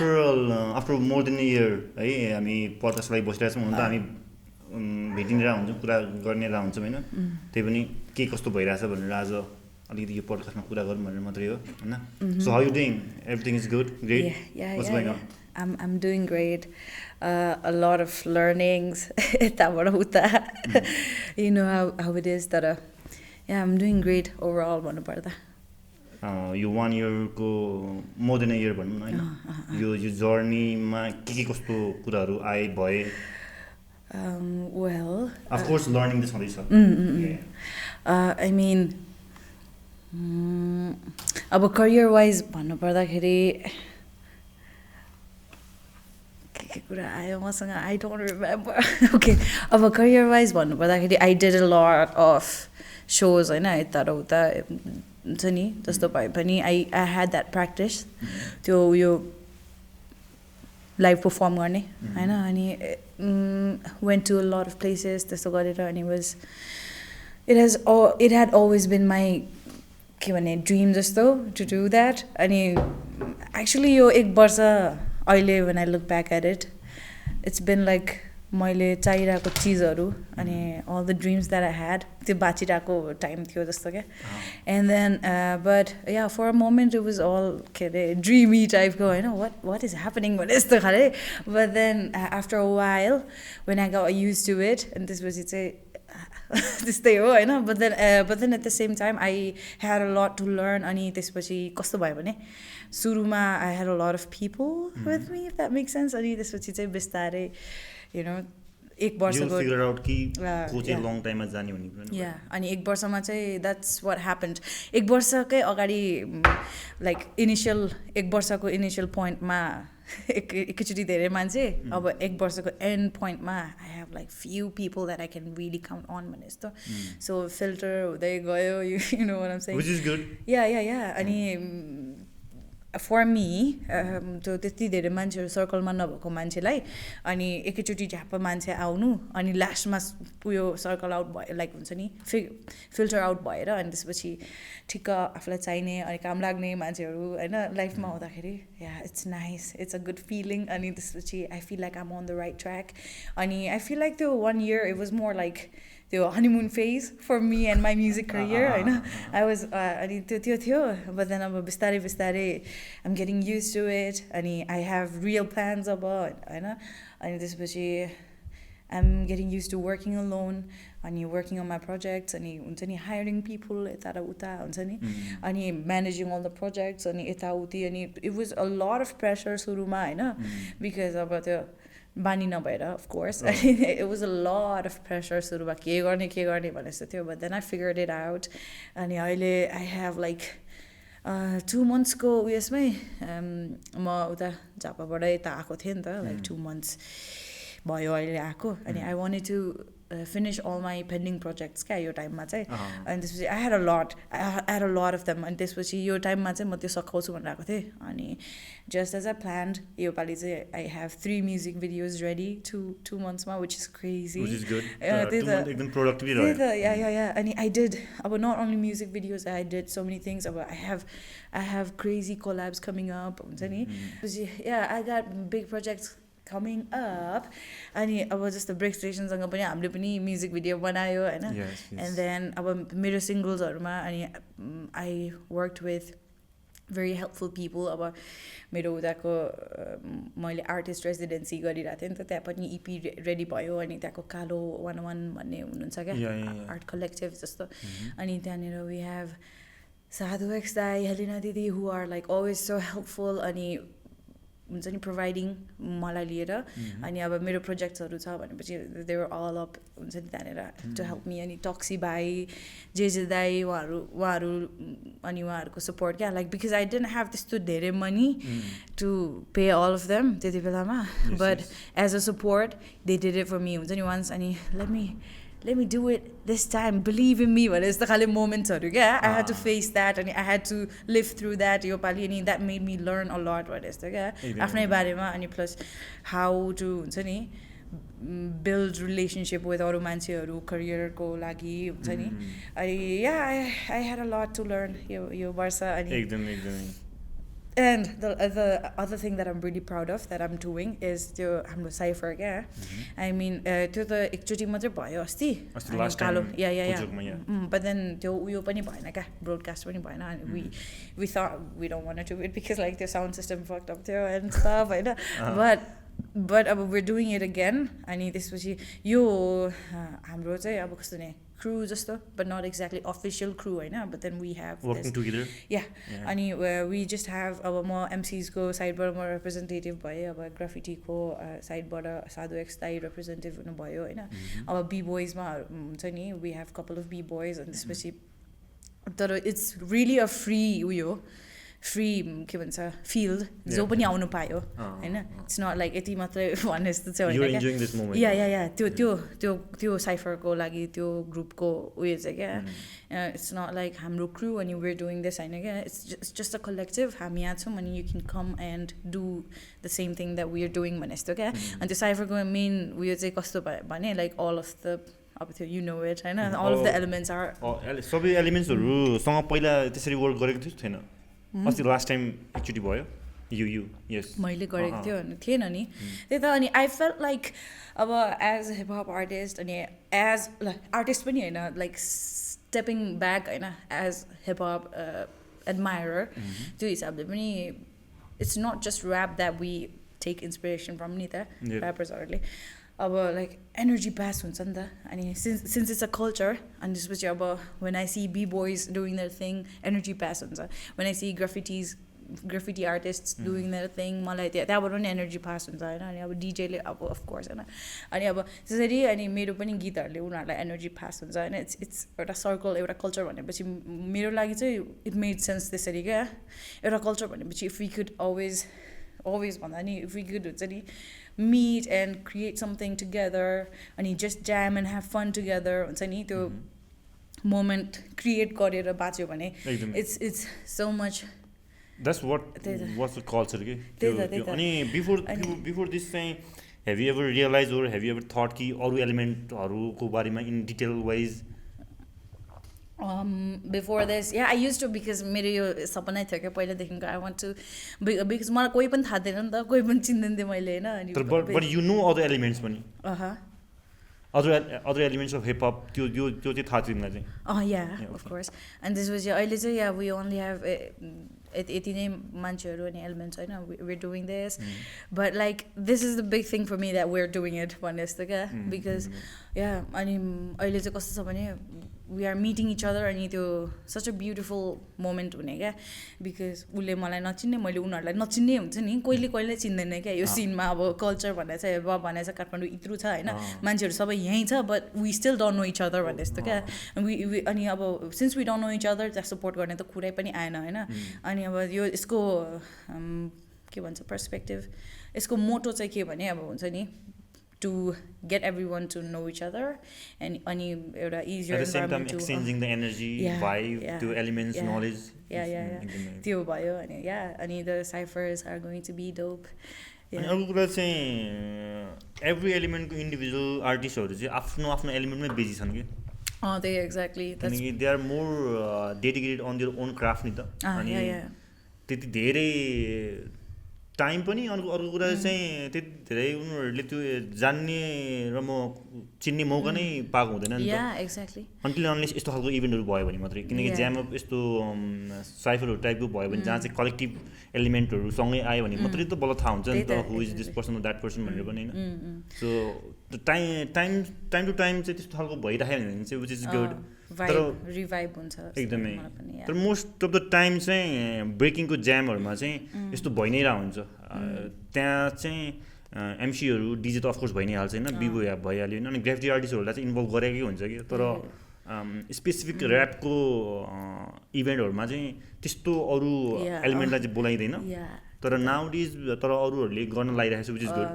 after more than a year है हामी पडकास्टलाई बसिरहेको छौँ हुन त हामी भेटिरहेको हुन्छौँ कुरा गर्नेरहेको हुन्छौँ होइन त्यही पनि के कस्तो भइरहेछ भनेर आज अलिकति यो पडकास्टमा कुरा गरौँ भनेर मात्रै हो हैन so how you doing everything is good great what's going on I'm doing great. A lot of learnings. You know how it is that yeah, I'm doing great overall. यो 1 year को more than a year भनौँ न हैन यो जर्नीमा के कस्तो कुराहरू आए भए well of course learning this छँदैछ I mean अब career wise भन्नु पर्दाखेरि के कुरा आयो मसँग I don't remember okay अब career wise भन्नु पर्दाखेरि I did a lot of shows हैन यता र उता हुन्छ नि जस्तो भए पनि I had that practice त्यो यो live perform गर्ने हैन अनि went to a lot of places त्यस्तो गरेर अनि it had always been my के भने dream जस्तो to do that अनि actually यो 1 वर्ष अहिले when I look back at it it's been like मैले चाहिरहेको चीजहरु अनि all the dreams that I had त्यो बाचिरहेको टाइम थियो जस्तो के and then but yeah for a moment it was all के रे dreamy type को हैन what is happening भने यस्तो खाले but then after a while when I got used to it and त्यसपछि चाहिँ त्यस्तै हो हैन but then at the same time I had a lot to learn अनि त्यसपछि कस्तो भयो भने सुरुमा I had a lot of people with me if that makes sense अनि त्यसपछि चाहिँ बिस्तारै you know 1 वर्षको you figure out कि को चाहिँ long time मा जाने भन्ने कुरा yeah अनि 1 वर्षमा चाहिँ that's what happened 1 वर्षकै अगाडि like initial 1 वर्षको initial point मा एकचोटी धेरै मान्छे अब 1 वर्षको end point मा I have like few people that I can really count on भने जस्तो so filter हुँदै गयो you know what I'm saying which is good yeah अनि for me त्यो त्यति धेरै मान्छेहरु सर्कलमा नभएको मान्छेलाई अनि एकैचोटी झ्याप मान्छे आउनु अनि लास्टमा उयो सर्कल आउट भयो लाइक हुन्छ नि फिल्टर आउट भएर अनि त्यसपछि ठिक्क आफुलाई चाहिने अनि काम लाग्ने मान्छेहरु हैन लाइफमा हुँदाखेरि yeah it's nice it's a good feeling अनि त्यसपछि I feel like um on the right track अनि आई फिल लाइक त्यो 1 year it was more like the honeymoon phase for me and my music career I was अनि त्यो थियो but then अब बिस्तारै I'm getting used to it अनि I have real plans अब हैन अनि त्यसपछि I'm getting used to working alone अनि working on my projects अनि हुन्छ नि hiring people यता र उता हुन्छ नि अनि managing all the projects अनि यता उति अनि it was a lot of pressure सुरुमा हैन because अब त्यो बानी नभएर of course it was a lot of pressure सुरुमा के गर्ने भने जस्तो थियो but then I figured it out अनि अहिले I have like 2 months को उयसमै म उता जापाबाट यता आएको थिएँ नि त like 2 months भयो अहिले आएको अनि I wanted to finish all my pending projects क्या यो टाइममा चाहिँ अनि त्यसपछि I had a lot of them अनि त्यसपछि यो टाइममा चाहिँ म त्यो सकाउँछु भनेर आएको थिएँ अनि just as I planned यो पालि चाहिँ I have 3 music videos ready 2 months मा which is crazy which is good 2 months एकदम productive रह्यो yeah अनि I did अब not only music videos I did so many things अब I have crazy collabs coming up हुन्छ नि yeah I got big projects coming up अनि अब जस्तो BREAKSTATION सँग पनि हामीले पनि म्युजिक भिडियो बनायो हैन and then अब मेरो सिंगल्सहरुमा अनि I worked with very helpful people अब मेरो उताको मैले आर्टिस्ट रेसिडेन्सी गरिरहेको थिएँ नि त त्यहाँ पनि EP रेडी भयो अनि त्यहाँको कालो 101 भन्ने हुनुहुन्छ क्या आर्ट कलेक्टिभ जस्तो अनि त्यहाँनिर we have साधु एक्स दाई हेलिना दिदी who are like always so helpful अनि हुन्छ नि प्रोभाइडिङ मलाई लिएर अनि अब मेरो प्रोजेक्ट्सहरु छ भनेपछि they were all up हुन्छ नि त्यहाँनिर to help me अनि टक्सी भाइ जे दाइ उहाँहरु अनि उहाँहरुको सपोर्ट क्या like because I didn't have त्यस्तो धेरै money to pay all of them त्यति बेलामा but as a support they did it for me हुन्छ नि once अनि let me do it this time believe in me भने जस्तो खाले मोमेन्ट्सहरु क्या I had to face that and I had to live through that यो पालि अनि that made me learn a lot भने जस्तो क्या आफ्नै बारेमा अनि plus how to हुन्छ नि build relationship with अरु मान्छेहरु career को लागि हुन्छ नि अनि yeah I had a lot to learn यो वर्ष अनि एकदम And the other thing that I'm really proud of that I'm doing is त्यो हाम्रो साइफर क्या आई मिन त्यो त एकचोटि मात्रै भयो अस्ति कालो बट देन त्यो उयो पनि भएन क्या ब्रोडकास्ट पनि भएन अनि we thought we don't want to do it because like the sound system fucked up थियो and stuff होइन but अब we're doing it again अनि त्यसपछि यो हाम्रो चाहिँ अब कस्तो नि crew जस्तो but not exactly official crew होइन but then we have working together अनि we just have अब म MCs को साइडबाट म रिप्रेजेन्टेटिभ भएँ अब ग्राफिटी को साइडबाट साधु एक्स दाई रिप्रेजेन्टेटिभ हुनुभयो होइन अब बी बोइजमा हुन्छ नि we have couple of B boys अनि त्यसपछि तर इट्स रियली अ फ्री उयो फ्री के भन्छ फिल्ड जो पनि आउनु पायो होइन इट्स नट लाइक यति मात्रै भन्ने जस्तो चाहिँ होइन या त्यो साइफरको लागि त्यो ग्रुपको उयो चाहिँ क्या इट्स नट लाइक हाम्रो क्रू अनि वेयर डुइङ दिस होइन क्या इट्स जस्ट अ कलेक्टिभ हामी यहाँ छौँ अनि you can come and do the same thing that we are doing भने जस्तो क्या अनि त्यो साइफरको मेन उयो चाहिँ कस्तो भयो भने लाइक अल अफ द अब त्यो यु नो इट होइन all of the elements are सबै एलिमेन्ट्सहरूसँग पहिला त्यसरी वर्क गरेको थियो छैन अस्ति लास्ट टाइम एकचोटि भयो यु यस मैले गरेको थिएन नि त्यही त अनि आई फेल्ट लाइक अब एज हिपहप आर्टिस्ट अनि एज आर्टिस्ट पनि होइन लाइक स्टेपिङ ब्याक होइन एज हिपहप एडमायरर त्यो हिसाबले पनि it's not just rap that we take inspiration from नि त ऱ्यापर्सहरूले अब लाइक एनर्जी पास हुन्छ नि त अनि सिन्स इट्स अ कल्चर अनि त्यसपछि अब when I see b boys doing their thing energy pass हुन्छ when I see graffiti artist doing their thing मलाई त्यहाँबाट पनि एनर्जी पास हुन्छ होइन अनि अब डिजेले अब अफकोर्स होइन अनि अब त्यसरी अनि मेरो पनि गीतहरूले उनीहरूलाई एनर्जी पास हुन्छ होइन इट्स एउटा सर्कल एउटा कल्चर भनेपछि मेरो लागि चाहिँ इट मेड सेन्स त्यसरी क्या एउटा कल्चर भनेपछि इफ वी कुड always भन्दा नि इफ वी कुड हुन्छ नि meet and create something together and just jam and have fun together हुन्छ नि त्यो moment create गरेर बाँच्यो भने it's so much that's what was the culture के अनि before this चाहिँ have you ever realized or have you ever thought कि अरू एलिमेन्टहरूको बारेमा in detail wise before this I used to because मेरो यो सपनै थियो क्या पहिलादेखिको I want to because मलाई कोही पनि थाहा थिएन नि त कोही पनि चिन्दैन थियो मैले होइन अनि but you know other elements पनि other elements of hip hop त्यो चाहिँ थाहा थियो तिमीलाई चाहिँ yeah of course and त्यसपछि अहिले चाहिँ we only have यति नै मान्छेहरू अनि एलिमेन्ट्स होइन we're doing this but like this is the big thing for me that we're doing it भन्ने जस्तो क्या because अनि अहिले चाहिँ कस्तो छ भने we are meeting each other अनि त्यो such a beautiful moment हुने क्या because उसले मलाई नचिन्ने मैले उनीहरूलाई नचिन्ने हुन्छ नि कहिले चिन्दैन क्या यो सिनमा अब कल्चर भन्ने चाहिँ अब भने चाहिँ काठमाडौँ इत्रु छ होइन मान्छेहरू सबै यहीँ छ but we still don't know each other भन्ने जस्तो क्या अनि अब since we don't know each other त्यहाँ सपोर्ट गर्ने त कुरै पनि आएन होइन अनि अब यो यसको के भन्छ पर्सपेक्टिभ यसको मोटो चाहिँ के भने अब हुन्छ नि to get everyone to know each other and any easier at the same time exchanging the energy vibe to elements knowledge त्यो भयो अनि अनि the ciphers are going to be dope अनि अर्को कुरा चाहिँ every element को individual artistहरु चाहिँ आफ्नो एलिमेन्टमै बिजी छन् के they exactly that's they are more dedicated on their own craft नि त अनि त्यति धेरै टाइम पनि अर्को कुरा चाहिँ त्यति धेरै उनीहरूले त्यो जान्ने र म चिन्ने मौका नै पाएको हुँदैन नि त एक्ज्याक्टली अन्टिल अनलेस यस्तो खालको इभेन्टहरू भयो भने मात्रै किनकि ज्याम अप यस्तो साइफरहरू टाइपको भयो भने जहाँ चाहिँ कलेक्टिभ एलिमेन्टहरू सँगै आयो भने मात्रै त बल्ल थाहा हुन्छ नि त who is this person that person भनेर पनि होइन सो टाइम टु टाइम चाहिँ त्यस्तो खालको भइराख्यो भने चाहिँ विच इज गुड तर रिभाइभ हुन्छ एकदमै तर मोस्ट अफ द टाइम चाहिँ ब्रेकिङको ज्यामहरूमा चाहिँ यस्तो भइ नै रहेको हुन्छ त्यहाँ चाहिँ एमसीहरू डिजे त अफकोर्स भइ नै हाल्छ होइन बिबो भइहाल्यो होइन अनि ग्राफिटी आर्टिस्टहरूलाई चाहिँ इन्भल्भ गरेकै हुन्छ कि तर स्पेसिफिक ऱ्यापको इभेन्टहरूमा चाहिँ त्यस्तो अरू एलिमेन्टलाई चाहिँ बोलाइँदैन तर नाउडेज तर अरूहरूले गर्न लागिरहेको छ विच इज गुड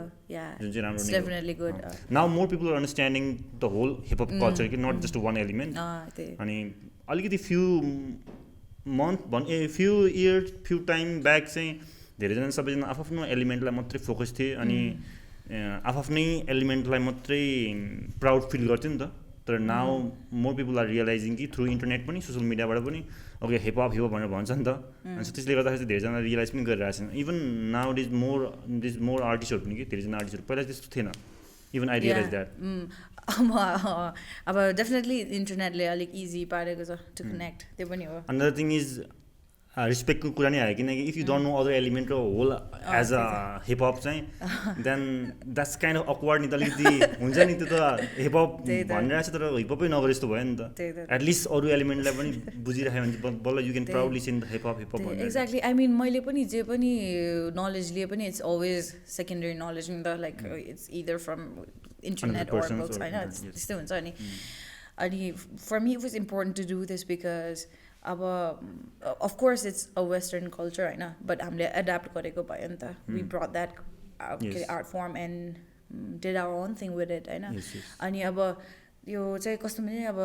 जुन चाहिँ राम्रो नै now more people are understanding the whole hip hop culture कि नट जस्ट वान एलिमेन्ट अनि अलिकति few few years few time back चाहिँ धेरैजना सबैजना आफ्नो एलिमेन्टलाई मात्रै फोकस थिए अनि आफ्नै एलिमेन्टलाई मात्रै प्राउड फिल गर्थ्यो नि त तर now more people are realizing कि थ्रु इन्टरनेट पनि सोसियल मिडियाबाट पनि ओके हिपहप भनेर भन्छ नि त अनि त्यसले गर्दाखेरि चाहिँ धेरैजना रियलाइज पनि गरिरहेको छन् इभन नाउ इज मोर आर्टिस्टहरू पनि कि धेरैजना आर्टिस्टहरू पहिला त्यस्तो थिएन इभन आई रियलाइज द्याट अब डेफिनेटली इन्टरनेटले अलिक इजी पारेको छ टु कनेक्ट त्यो पनि हो अनदर थिङ इज रिस्पेक्टको कुरा नै आयो किनकि if you don't know other element र होल एज अ हिपहप चाहिँ then that's kind of awkward नि त अलिकति हुन्छ नि त्यो त हिपहप भनिरहेको छ तर हिपहपै नगरे जस्तो भयो नि त एटलिस्ट अरू एलिमेन्टलाई पनि बुझिराख्यो भने चाहिँ बल्ल you can proudly say hip hop exactly I mean मैले पनि जे पनि नलेज लिए पनि इट्स अलवेज सेकेन्डरी नलेज नि त like it's either from internet or books होइन त्यस्तै हुन्छ अनि for me it was important to do this because अब of course it's a western culture होइन बट हामीले एडाप्ट गरेको भयो नि त we brought that art form and did our own thing with it होइन अनि अब यो चाहिँ कस्तो भने अब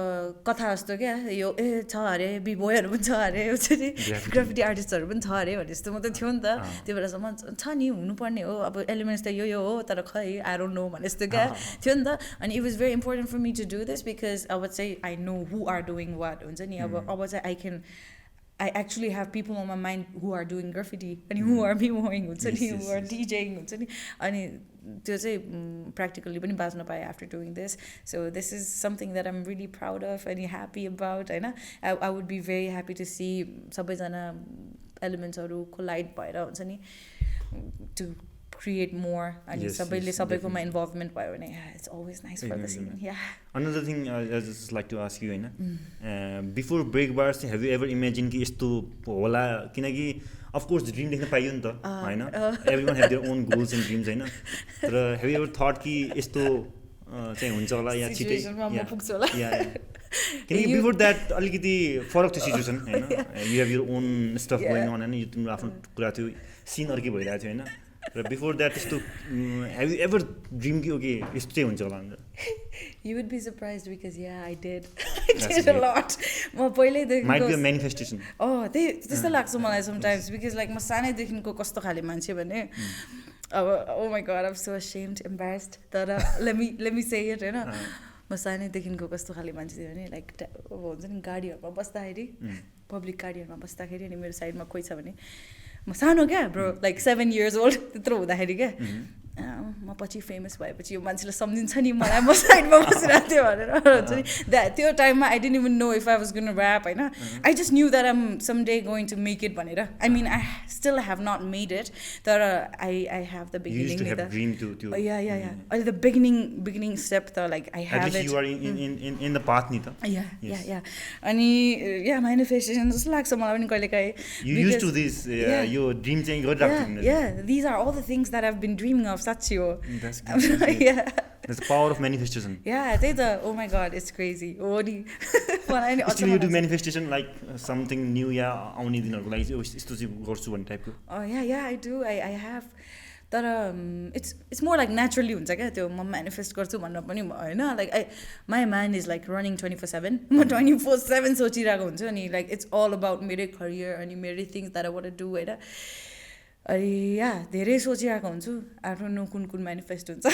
कथा जस्तो क्या यो छ अरे बिबोयहरू पनि छ अरे हुन्छ नि ग्राफिटी आर्टिस्टहरू पनि छ अरे भने जस्तो मात्रै थियो नि त त्यो बेलासम्म छ नि हुनुपर्ने हो अब एलिमेन्ट्स त यो हो तर खै आई डोन्ट नो भने जस्तो क्या थियो नि त अनि it was very important for me to do this because अब चाहिँ I know who are doing what हुन्छ नि अब चाहिँ I actually have people on my mind who are doing graffiti and who are b-boying who are DJing अनि त्यो चाहिँ practically पनि बाँच्न पाएँ after doing this so this is something that I'm really proud of and happy about होइन I would be very happy to see सबैजना एलिमेन्ट्सहरू collide भएर हुन्छ नि to create more and सबैले सबैकोमा इन्भल्भमेन्ट भयो भने it's always nice for the scene another thing I just like to ask you होइन before break bars have you ever imagined कि यस्तो होला किनकि of course ड्रिम देख्न पाइयो नि त होइन everyone have their own goals and dreams होइन तर have you ever thought कि यस्तो चाहिँ हुन्छ होला या छिटै पुग्छ होला किनकि बिफोर द्याट अलिकति फरक थियो सिचुएसन होइन you have your own stuff going on होइन यो तिम्रो आफ्नो कुरा थियो सिन अर्कै भइरहेको थियो होइन र बिफोर द्याट यस्तो हेभ यु एभर ड्रिम कि ओके यस्तो चाहिँ हुन्छ होला भनेर you would be surprised because I did a lot म पहिल्यैदेखि माइट बी अ म्यानिफेस्टेसन त्यही त्यस्तो लाग्छ मलाई समटाइम्स बिकज लाइक म सानैदेखिको कस्तो खाले मान्छे भने अब oh my God I am so ashamed embarrassed तर let me say it होइन म सानैदेखिको कस्तो खाले मान्छे थियो भने लाइक हुन्छ नि गाडीहरूमा बस्दाखेरि पब्लिक गाडीहरूमा बस्दाखेरि अनि मेरो साइडमा कोही छ भने म सानो क्या ब्रो लाइक 7 years old त्यत्रो हुँदाखेरि क्या म पछि फेमस भएपछि यो मान्छेले सम्झिन्छ नि मलाई म साइडमा बसिरहेको थियो भनेर हुन्छ नि त्यो टाइममा I didn't even know if I was going to rap होइन I just knew that um some day going to make it भनेर I mean I still have not made it तर आई हेभ द बिगिनिङ अहिले the beginning step त like I have it अनि yeah manifestation जस्तो लाग्छ मलाई पनि कहिलेकाहीँ these are all the things that I've been dreaming of साँच्ची हो That's good. That's the power of manifestation. त्यही त oh my god it's crazy हो नि Still you do manifestation like something new या आउने दिनहरूको लागि यस्तो चाहिँ गर्छु भन्ने टाइपको I do I have तर it's more like naturally हुन्छ क्या त्यो म म्यानिफेस्ट गर्छु भनेर पनि होइन like my mind is like running 24/7 म 24/7 सोचिरहेको हुन्छु अनि लाइक it's all about मेरो करियर अनि मेरो things that I want to do होइन अनि धेरै सोचिरहेको हुन्छु I don't know कुन म्यानिफेस्ट हुन्छ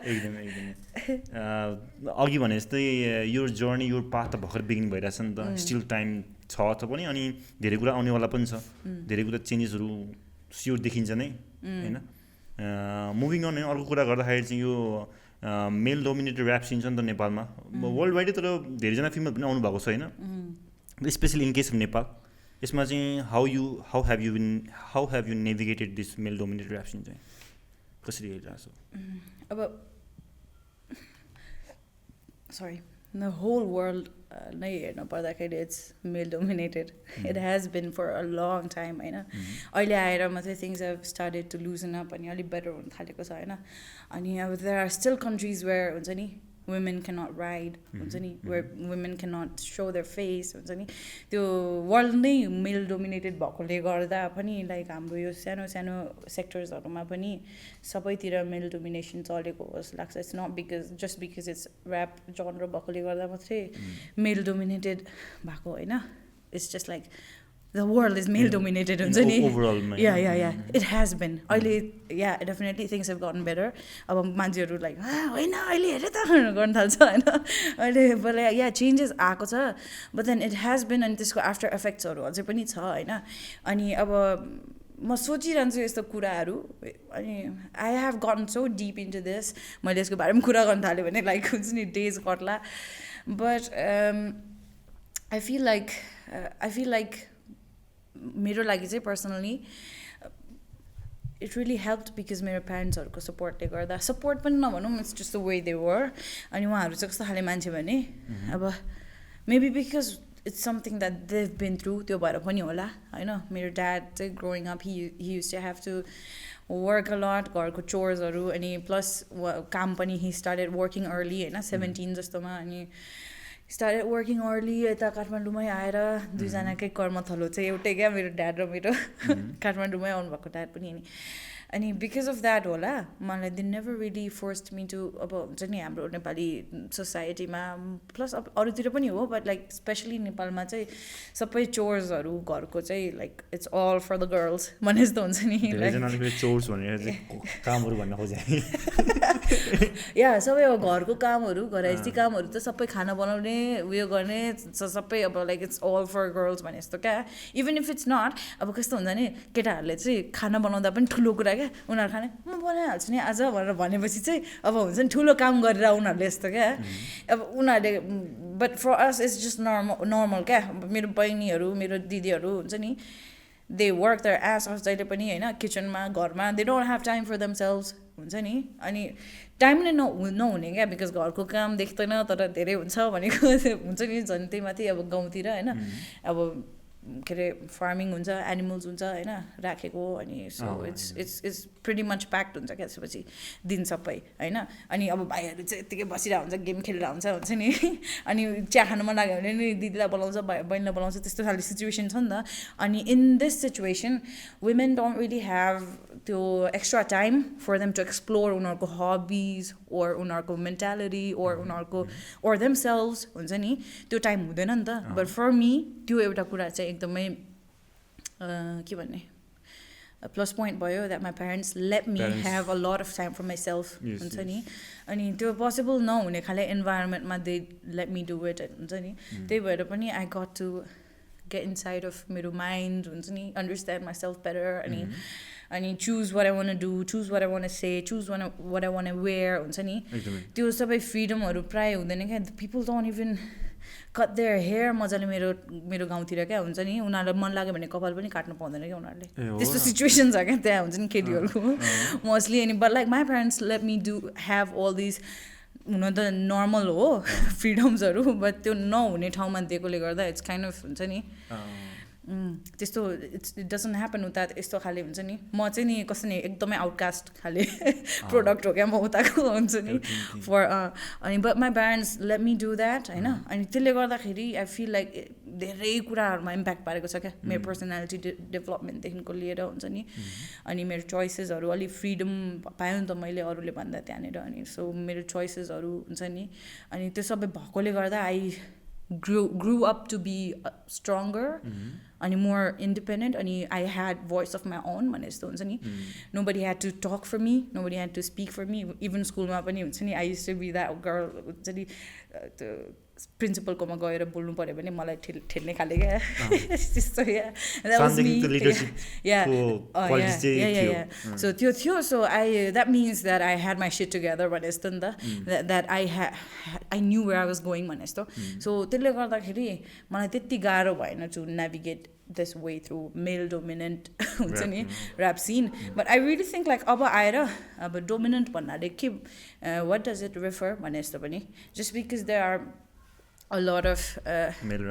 एकदमै अघि भने जस्तै यो जर्नी यो पाथ त भर्खर बिगिन भइरहेछ नि त स्टिल टाइम छ त पनि अनि धेरै कुरा आउनेवाला पनि छ धेरै कुरा चेन्जेसहरू स्योर देखिन्छ नै होइन मुभिङ अन अर्को कुरा गर्दाखेरि चाहिँ यो मेल डोमिनेटेड ऱ्याप सिन छ नि त नेपालमा वर्ल्ड वाइडै तर धेरैजना फिल्महरू पनि आउनु भएको छ होइन specially in case of Nepal यसमा चाहिँ how have you navigated this male dominated rap scene चाहिँ कसरी हेरिरहेको छ अब सरी the whole world नै हेर्न पर्दाखेरि it's male dominated it has been for a long time होइन अहिले आएर मात्रै things have started to loosen up अनि अलिक better हुन थालेको छ होइन अनि अब there are still countries where हुन्छ नि women cannot ride हुन्छ नि where women cannot show their face हुन्छ नि त्यो वर्ल्ड नै मेल डोमिनेटेड भएकोले गर्दा पनि लाइक हाम्रो यो सानो सानो सेक्टर्सहरूमा पनि सबैतिर मेल डोमिनेसन चलेको जस्तो लाग्छ it's not just because it's rap genre भएकोले गर्दा मात्रै मेल डोमिनेटेड भएको होइन it's just like the world is male dominated हुन्छ नि overall yeah it has been अहिले yeah definitely things have gotten better अब मान्छेहरू लाइक होइन अहिले हेरे त गर्न थाल्छ होइन अहिले बल्ल या चेन्जेस आएको छ but then it has been अनि त्यसको आफ्टर इफेक्ट्सहरू अझै पनि छ होइन अनि अब म सोचिरहन्छु यस्तो कुराहरू अनि I have gone so deep into this मैले यसको बारेमा कुरा गर्न थालेँ भने लाइक हुन्छ नि डेज कट्ला बट आई फिल लाइक मेरो लागि चाहिँ personally it really help because मेरो प्यारेन्ट्सहरूको सपोर्टले गर्दा सपोर्ट पनि नभनौँ it's just the way they were अनि उहाँहरू चाहिँ कस्तो खाले मान्छे भने अब maybe because it's something that they've been through त्यो भएर पनि होला होइन मेरो ड्याड चाहिँ growing up he used to have to work a lot घरको चोर्सहरू अनि प्लस काम पनि हि स्टार्टेड वर्किङ अर्ली होइन 17 जस्तोमा अनि स्टार्टेड वर्किङ अर्ली यता काठमाडौँमै आएर दुईजनाकै कर्मथलो चाहिँ एउटै क्या मेरो ड्याड र मेरो काठमाडौँमै आउनुभएको ड्याड पनि अनि बिकज अफ द्याट होला मलाई they never really forced me to अब हुन्छ नि हाम्रो नेपाली सोसाइटीमा प्लस अब अरूतिर पनि हो बट लाइक स्पेसली नेपालमा चाहिँ सबै चोर्सहरू घरको चाहिँ like it's all for the girls भने जस्तो हुन्छ नि चोर्स भनेर कामहरू भन्न खोजे या सबै अब घरको कामहरू घरैसी कामहरू त सबै खाना बनाउने उयो गर्ने सबै अब like it's all for girls भने जस्तो क्या इभन इफ इट्स नट अब कस्तो हुन्छ नि केटाहरूले चाहिँ खाना बनाउँदा पनि ठुलो कुरा क्या उनीहरू खाने म बनाइहाल्छु नि आज भनेर भनेपछि चाहिँ अब हुन्छ नि ठुलो काम गरेर उनीहरूले यस्तो क्या अब उनीहरूले but for us it's just normal क्या मेरो बहिनीहरू मेरो दिदीहरू हुन्छ नि they work their ass off जहिले पनि होइन किचनमा घरमा they don't have time for themselves हुन्छ नि अनि टाइम नै नहुने क्या बिकज घरको काम देख्दैन तर धेरै हुन्छ भनेको हुन्छ नि झन् त्यही माथि अब गाउँतिर होइन अब के अरे फार्मिङ हुन्छ एनिमल्स हुन्छ होइन राखेको अनि so it's pretty much packed हुन्छ क्या त्यसपछि दिन सबै होइन अनि अब भाइहरू चाहिँ यत्तिकै बसिरहेको हुन्छ गेम खेलिरहेको हुन्छ नि अनि चिया खानु मन लाग्यो भने नि दिदीलाई बोलाउँछ बहिनीलाई बोलाउँछ त्यस्तो खालको सिचुएसन छ नि त अनि in this situation women don't really have त्यो extra time for them to explore उनीहरूको हबिज ओर उनीहरूको मेन्टालिटी ओर उनीहरूको ओर देमसेल्भ्स हुन्छ नि त्यो टाइम हुँदैन नि त बट फर मी त्यो एउटा कुरा चाहिँ एकदमै के भन्ने प्लस पोइन्ट भयो that my parents let me have a lot of time for myself हुन्छ नि अनि त्यो पोसिबल नहुने खाले इन्भाइरोमेन्टमा they let me do it हुन्छ नि त्यही भएर पनि I got to get inside of मेरो माइन्ड हुन्छ नि अन्डरस्ट्यान्ड माइ सेल्फ बेटर अनि choose what I want do choose what I want say choose what I want wear हुन्छ नि त्यो सबै फ्रिडमहरू प्रायः हुँदैन क्या people don't even cut their hair मजाले मेरो गाउँतिर क्या हुन्छ नि उनीहरूलाई मन लाग्यो भने कपाल पनि काट्नु पाउँदैन क्या उनीहरूले त्यस्तो सिचुएसन छ क्या त्यहाँ हुन्छ नि केटीहरूको मोस्टली अनि but like my parents let me do have all this हुन त नर्मल हो फ्रिडम्सहरू बट त्यो नहुने ठाउँमा दिएकोले गर्दा इट्स काइन्ड अफ हुन्छ नि त्यस्तो इट डजन्ट ह्यापन उता यस्तो खाले हुन्छ नि म चाहिँ नि कस्तो नि एकदमै आउटकास्ट खाले प्रोडक्ट हो क्या म उताको हुन्छ नि फर अनि but my parents let me do that होइन अनि त्यसले गर्दाखेरि आई फिल लाइक धेरै कुराहरूमा इम्प्याक्ट पारेको छ क्या मेरो पर्सनालिटी डेभलपमेन्टदेखिको लिएर हुन्छ नि अनि मेरो चोइसेसहरू अलिक फ्रिडम पायो नि त मैले अरूले भन्दा त्यहाँनिर अनि सो मेरो चोइसेसहरू हुन्छ नि अनि त्यो सबै भएकोले गर्दा I grew up to be stronger and more independent and I had voice of my own भने जस्तो हुन्छ नि nobody had to talk for me nobody had to speak for me even school मा पनि हुन्छ नि I used to be that girl हुन्छ नि प्रिन्सिपलकोमा गएर बोल्नु पर्यो भने मलाई ठेल्ने खाले क्या त्यस्तो that was me yeah so त्यो थियो so that means that I had my shit together भने जस्तो नि त that I knew where I was going भने जस्तो so त्यसले गर्दाखेरि मलाई त्यति गाह्रो भएन to navigate this way through male dominant हुन्छ नि rap scene but I really think like अब आएर अब dominant भन्नाले के what does it refer भने जस्तो पनि just because there are a lot of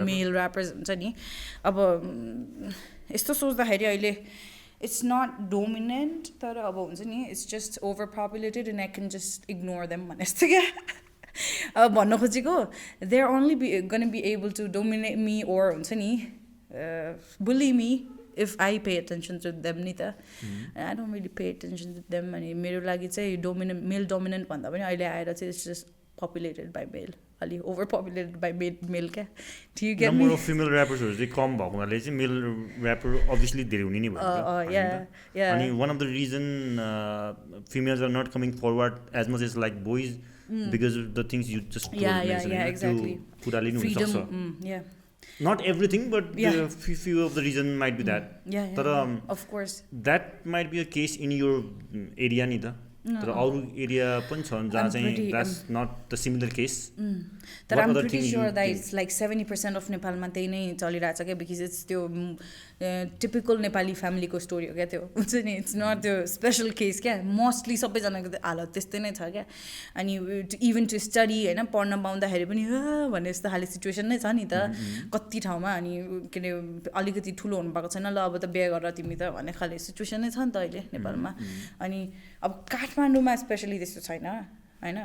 male rappers हुन्छ नि अब यस्तो सोच्दाखेरि अहिले it's not dominant तर अब हुन्छ नि it's just overpopulated and I can just ignore them भने जस्तो क्या अब भन्न खोजेको they're only gonna be able to dominate me or हुन्छ नि bully me if I pay attention to them नि त I don't really pay attention to them अनि मेरो लागि चाहिँ male dominant भन्दा पनि अहिले आएर चाहिँ it's just populated by male अलि ओभर पपुलेटेड बाई मेल क्या ठिक क्या नम्बर अफ फिमेल ऱ्यापर्सहरू चाहिँ कम भएको हुनाले चाहिँ मेल ऱ्यापर अभियसली धेरै हुने नि भयो अनि one of the reason females are not coming forward as much as like boys because the things you just त्यो कुराले नि हुनसक्छ not everything but few of the reason might be that but of course that might be a case in your area ni ta तर अरु area पनि छन् जहाँ चाहिँ that's not the similar case तर I'm pretty sure that it's like 70% of नेपालमा त्यही नै चलिरहेछ क्या because it's त्यो typical नेपाली family को story हो क्या त्यो हुन्छ नि it's not त्यो special case क्या mostly सबैजनाको हालत त्यस्तै नै छ क्या अनि even to study हैन पढ्न पाउँदाखेरि पनि भन्ने जस्तो खाले सिचुएसन नै छ नि त कति ठाउँमा अनि के अरे अलिकति ठुलो हुनु भएको छैन ल अब त बिहे गर तिमी त भन्ने खाले सिचुएसन नै छ नि त अहिले नेपालमा अनि अब काठमाडौँमा स्पेशली त्यस्तो छैन हैन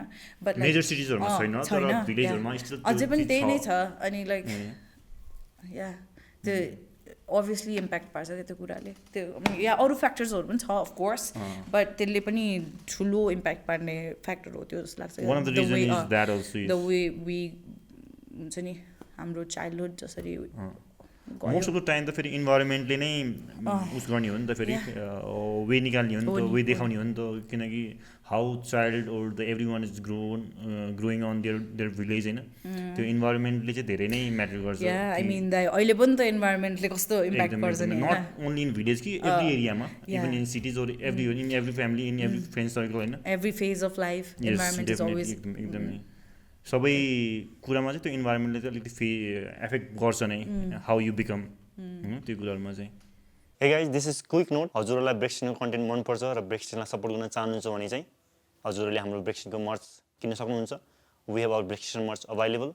बट मेजर सिटीजहरुमा छैन तर भिलेजहरुमा स्टिल अझै पनि त्यही नै छ अनि लाइक या त्यो obviously impact पार्छ क्या त्यो कुराले त्यो या अरू फ्याक्टर्सहरु पनि छ अफ कोर्स बट त्यसले पनि ठुलो इम्प्याक्ट पार्ने फ्याक्टर हो त्यो जस्तो लाग्छ one of the reason is that also the way we हुन्छ नि हाम्रो चाइल्डहुड जसरी मोस्ट अफ द टाइम त फेरि इन्भाइरोमेन्टले नै उस गर्ने हो नि त फेरि वे निकाल्ने हो नि त वे देखाउने हो नि त किनकि how child or the every one is growing on their village होइन त्यो इन्भाइरोमेन्टले चाहिँ धेरै नै म्याटर गर्छ आई मिन अहिले पनि त इन्भाइरोमेन्टले कस्तो इम्प्याक्ट गर्छ नि नट ओन्ली इन भिलेज कि एभ्री एरियामा even in cities or in every family in every friend circle होइन every phase of life environment is always एकदमै सबै कुरामा चाहिँ त्यो इन्भाइरोमेन्टले चाहिँ अलिकति एफेक्ट गर्छ नै हाउ यु बिकम त्यो कुराहरूमा चाहिँ hey guys this is quick note हजुरहरूलाई ब्रेक्सटिनको कन्टेन्ट मनपर्छ र ब्रेक्सटिनलाई सपोर्ट गर्न चाहनुहुन्छ भने चाहिँ हजुरहरूले हाम्रो ब्रेक्सटिनको मर्च किन्न सक्नुहुन्छ वी हेभ आवर ब्रेक्सटिन मर्च अभाइलेबल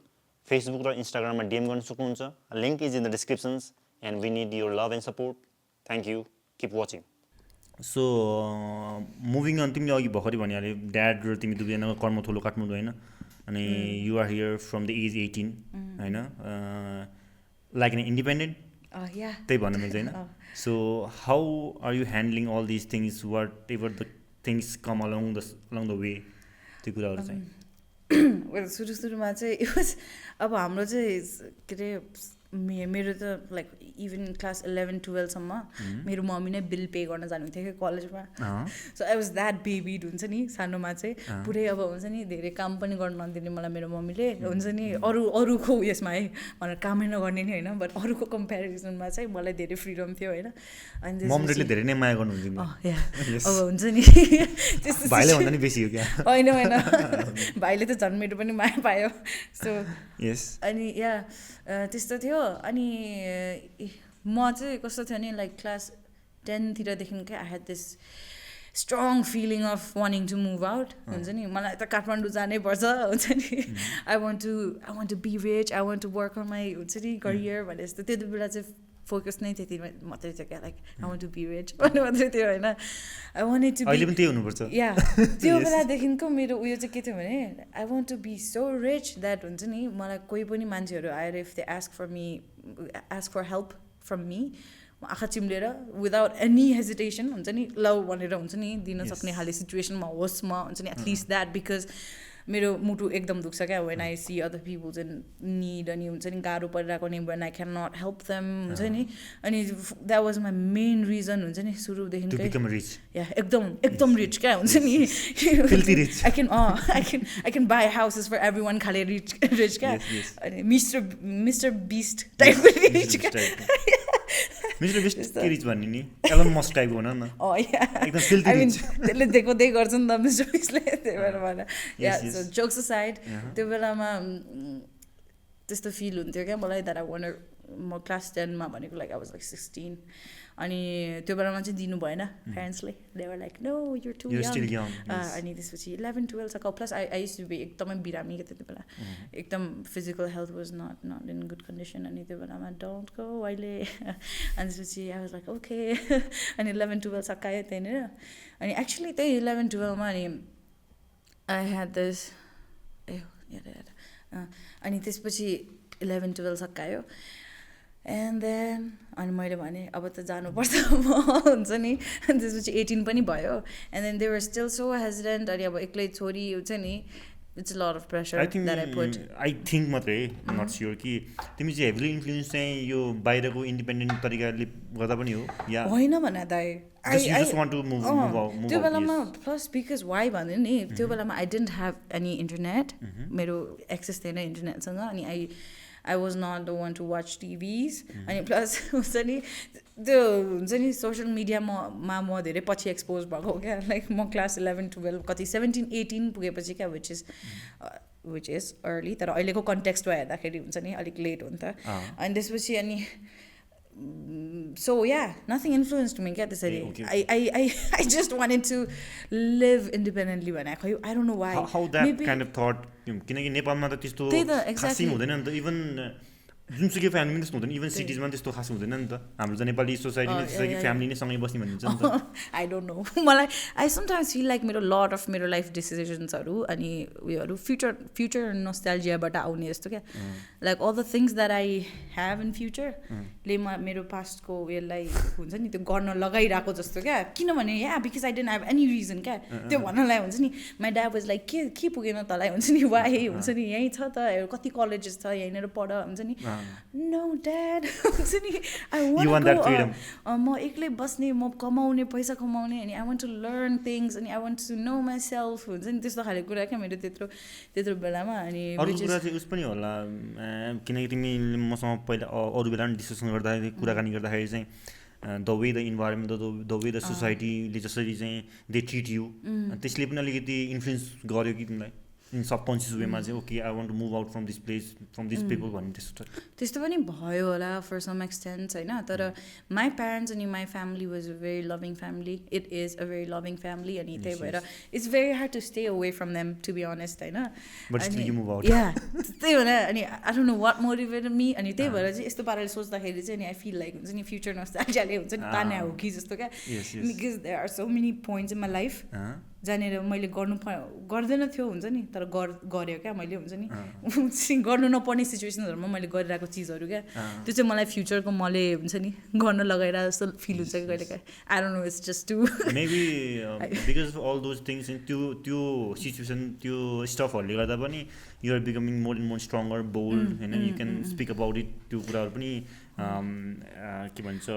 फेसबुक र इन्स्टाग्राममा डिएम गर्न सक्नुहुन्छ link is in the descriptions and we need your love and support thank you keep watching so moving on तिमीले अघि भर्खरै भनिहाल्यो ड्याड र तिमी दुवैजनाको कर्म थोलो काठमाडौँ होइन अनि you are here from the age 18 होइन लाइक एन इन्डिपेन्डेन्ट त्यही भन्न मिल्छ होइन so how are you handling all these things whatever the things come along the way त्यो कुराहरू चाहिँ सुरुमा चाहिँ अब हाम्रो चाहिँ के अरे मेरो त लाइक इभन क्लास 11-12सम्म मेरो मम्मी नै बिल पे गर्न जानुहुन्थ्यो क्या कलेजमा सो आई वाज द्याट बेबीड हुन्छ नि सानोमा चाहिँ पुरै अब हुन्छ नि धेरै काम पनि गर्न नदिने मलाई मेरो मम्मीले हुन्छ नि अरूको उयसमा है भनेर कामै नगर्ने नि होइन बट अरूको कम्पेरिजनमा चाहिँ मलाई धेरै फ्रिडम थियो होइन अनि मम्मीले धेरै नै माया गर्नुहुन्थ्यो अब हुन्छ नि भाइले भन्दा नि बेसी हो क्या होइन होइन भाइले त झन् मेरो पनि माया पायो सो यस अनि या त्यस्तो थियो अनि म चाहिँ कस्तो थियो नि लाइक क्लास 10 क्या I had this strong feeling of वानिङ टु मुभ आउट हुन्छ नि मलाई त काठमाडौँ जानै पर्छ हुन्छ नि I want to be rich I want to work on my हुन्छ नि करियर भने जस्तो त्यति बेला चाहिँ फोकस नै त्यति मात्रै थियो क्या like I want to be rich भन्ने मात्रै थियो होइन आई वान्ट टु अहिले पनि त्यही हुनुपर्छ या त्यो बेलादेखिको मेरो उयो चाहिँ के थियो भने I want to be so rich that हुन्छ नि मलाई कोही पनि मान्छेहरू आएर if they ask for help from me आँखा चिम्लेर विदाउट एनी हेजिटेसन हुन्छ नि लभ भनेर हुन्छ नि दिन सक्ने खाले सिचुएसनमा होस् म हुन्छ नि एटलिस्ट द्याट बिकज मेरो मुटु एकदम दुख्छ क्या when I see other peoples in need अनि हुन्छ नि गाह्रो परिरहेको नि when I can not help them हुन्छ नि अनि that was my main reason हुन्छ नि सुरुदेखिकै या एकदम रिच क्या हुन्छ नि I can buy houses for every one खाले रिच क्या अनि मिस्टर बिस्ट टाइपको रिच क्या मिस्टर बिस्ट के रिच भन्ने नि एलन मस्क टाइपको हुन न एकदम फिल्टी रिच त्यसले देखाउँदै गर्छ नि त मिस्टर बिस्टले त्यही भएर भने या सो जोक्स असाइड त्यो बेलामा त्यस्तो फिल हुन्थ्यो क्या मलाई द्याट आई वान्ट म क्लास 10मा भनेको लाइक आई वाज लाइक 16 अनि त्यो बेलामा चाहिँ दिनु भएन प्यारेन्ट्सले they were like no you're too young अनि त्यसपछि 11-12 सकाउ plus I used to be एकदमै बिरामी क्या त्यति बेला एकदम physical health was not in good condition अनि त्यो बेलामा डोन्ट गो अहिले अनि त्यसपछि आई वाज लाइक ओके अनि 11-12 सकायो त्यहाँनिर अनि एक्चुली त्यही 11-12मा अनि आई ह्याड दिस अनि त्यसपछि 11-12 सकायो एन्ड देन अनि मैले भने अब त जानुपर्छ म हुन्छ नि त्यसपछि 18 पनि भयो and then they were still so hesitant अनि अब एक्लै छोरी हुन्छ नि it's lot of pressure I think that I put I think मात्रै नट स्योर कि तिमी चाहिँ हेभिली इन्फ्लुएन्स चाहिँ यो बाहिरको इन्डिपेन्डेन्ट तरिकाले गर्दा पनि हो या होइन भने दाइ त्यो बेलामा प्लस बिकज वाइ भन्यो नि त्यो बेलामा I didn't have any internet मेरो एक्सेस थिएन इन्टरनेटसँग अनि I was not the one to watch TVs अनि प्लस हुन्छ नि त्यो हुन्छ नि सोसियल मिडियामा म धेरै पछि एक्सपोज भएको क्या लाइक म क्लास 11-12 कति 17-18 पुगेपछि क्या विच इज अर्ली तर अहिलेको कन्टेक्स्टमा हेर्दाखेरि हुन्छ नि अलिक लेट हो नि त अनि त्यसपछि अनि so yeah, nothing influenced me क्या त्यसरी I just wanted to live independently भने I don't know why how that kind of thought किनकि नेपालमा त त्यस्तो खासै हुँदैन नि त इभन जुनसुकै फ्यामिली पनि त्यस्तो हुँदैन इभन सिटिजमा पनि त्यस्तो खास हुँदैन नि त हाम्रो त नेपाली सोसाइटीमा त्यस्तो कि फ्यामिली नै सँगै बस्ने भनिन्छ नि त आई डोन्ट नो मलाई आई समटाइम्स फिल लाइक मेरो लाइफ डिसिजन्सहरू अनि उयोहरू फ्युचर नोस्टाल्जियाबाट आउने जस्तो क्या like all the things that I have in फ्युचरले मेरो पास्टको उयोलाई हुन्छ नि त्यो गर्न लगाइरहेको जस्तो क्या किनभने because I didn't have any reason क्या त्यो भन्नलाई हुन्छ नि माई ड्याड वाज लाइक के पुगेन तँलाई हुन्छ नि वाइ हुन्छ नि यहीँ छ त कति कलेजेस छ यहीँनिर पढ हुन्छ नि no dad हुन्छ नि I want to go म एक्लै बस्ने म कमाउने पैसा कमाउने अनि I want to learn things अनि I want to know myself हुन्छ नि त्यस्तो खाले कुरा क्या मेरो त्यत्रो बेलामा अनि अरू कुरा चाहिँ उस पनि होला किनकि तिमी मसँग पहिला अरू बेला पनि डिस्कसन गर्दाखेरि कुराकानी गर्दाखेरि चाहिँ the way the environment the way the सोसाइटीले जसरी चाहिँ दे ट्रिट यु त्यसले पनि अलिकति इन्फ्लुएन्स गर्यो कि तिमीलाई इन सबकन्सियस वेमा चाहिँ okay I want to move out from this place from this people भन्ने त्यस्तो पनि भयो होला फर सम एक्सटेन्ट होइन तर माई प्यारेन्ट्स अनि my family was a very loving family it is a very loving family अनि त्यही भएर it's very hard to stay away from them to be honest होइन त्यही भएर अनि I don't know what motivated me अनि त्यही भएर चाहिँ यस्तो पाराले सोच्दाखेरि चाहिँ अनि आई फिल लाइक हुन्छ नि फ्युचर नस्टाल्जियाले हुन्छ नि तान्या हो कि जस्तो क्या because there are so many points in my life जहाँनिर मैले गर्दैन थियो हुन्छ नि तर गऱ्यो क्या मैले हुन्छ नि गर्नु नपर्ने सिचुएसन्सहरूमा मैले गरिरहेको चिजहरू क्या त्यो चाहिँ मलाई फ्युचरको मैले हुन्छ नि गर्न लगाएर जस्तो फिल हुन्छ कि कहिले काहीँ I don't know it's just to maybe because of all those things त्यो सिचुएसन त्यो स्टफहरूले गर्दा पनि you are becoming more and more stronger bold होइन you can speak about it त्यो कुराहरू पनि के भन्छ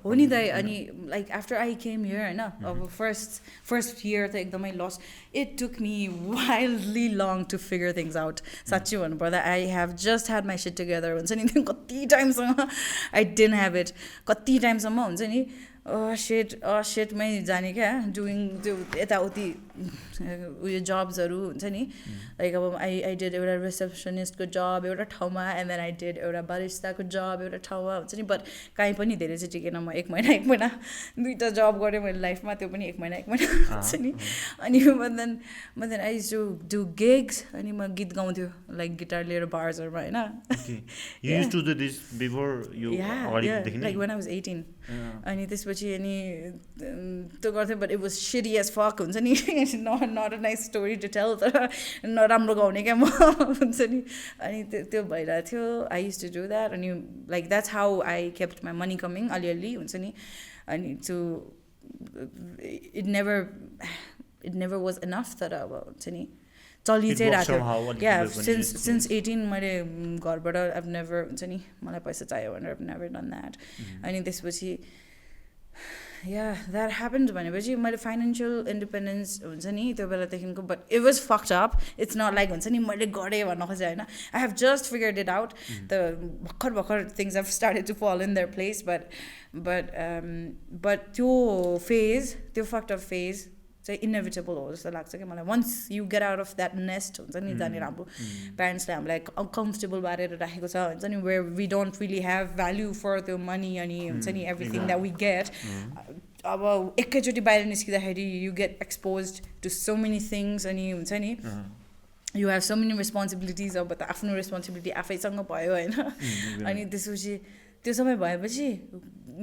हो नि दाइ अनि like after I came here होइन अब फर्स्ट इयर त एकदमै lost it took me wildly long to figure things out साँच्ची भन्नुपर्दा I have just had my sit together हुन्छ नि कति टाइमसम्म आई डेन्ट ह्याभ इट कति टाइमसम्म हुन्छ नि सेटमै जाने क्या डुइङ त्यो यताउति उयो जब्सहरू हुन्छ नि लाइक अब आई डिड एउटा रिसेप्सनिस्टको जब एउटा ठाउँमा एन्ड देन आई डिड एउटा बारिस्ताको जब एउटा ठाउँमा हुन्छ नि बट काहीँ पनि धेरै चाहिँ टिकेन म एक महिना दुईवटा जब गरेँ मैले लाइफमा त्यो पनि एक महिना हुन्छ नि अनि मदेन आई टु डु गिग्स अनि म गीत गाउँथ्यो लाइक गिटार लिएर बार्सहरूमा होइन लाइक वेन आई वाज 18 अनि त्यसपछि अनि त्यो गर्थेँ but it was shitty as fuck हुन्छ नि not a nice story to tell तर नराम्रो गाउने क्या म हुन्छ नि अनि त्यो भइरहेको थियो I use to do that अनि like that's how I kept my money coming अलिअलि हुन्छ नि अनि to it never was enough तर अब हुन्छ नि चलि चाहिँ राख्यो क्या सिन्स 18 मैले घरबाट अब नेभर हुन्छ नि मलाई पैसा चाहियो भनेर अब नेभर डन द्याट अनि त्यसपछि द्याट ह्यापन्ड भनेपछि मैले फाइनेन्सियल इन्डिपेन्डेन्स हुन्छ नि त्यो बेलादेखिको but it was fucked up it's not like हुन्छ नि मैले गरेँ भन्न खोजेँ होइन I have just figured it out त भर्खर things have started to fall in their place but त्यो फेज त्यो फक्ड अप फेज चाहिँ इनेभिटेबल हो जस्तो लाग्छ कि मलाई once you get out of that nest हुन्छ नि जहाँनिर हाम्रो प्यारेन्ट्सले हामीलाई कम्फर्टेबल पारेर राखेको छ हुन्छ नि where we don't really have value for त्यो मनी अनि हुन्छ नि एभ्रिथिङ द्याट वी गेट अब एकैचोटि बाहिर निस्किँदाखेरि you get exposed to so many things अनि हुन्छ नि you have so many responsibilities अब त आफ्नो रेस्पोन्सिबिलिटी आफैसँग भयो होइन अनि त्यसपछि त्यो सबै भएपछि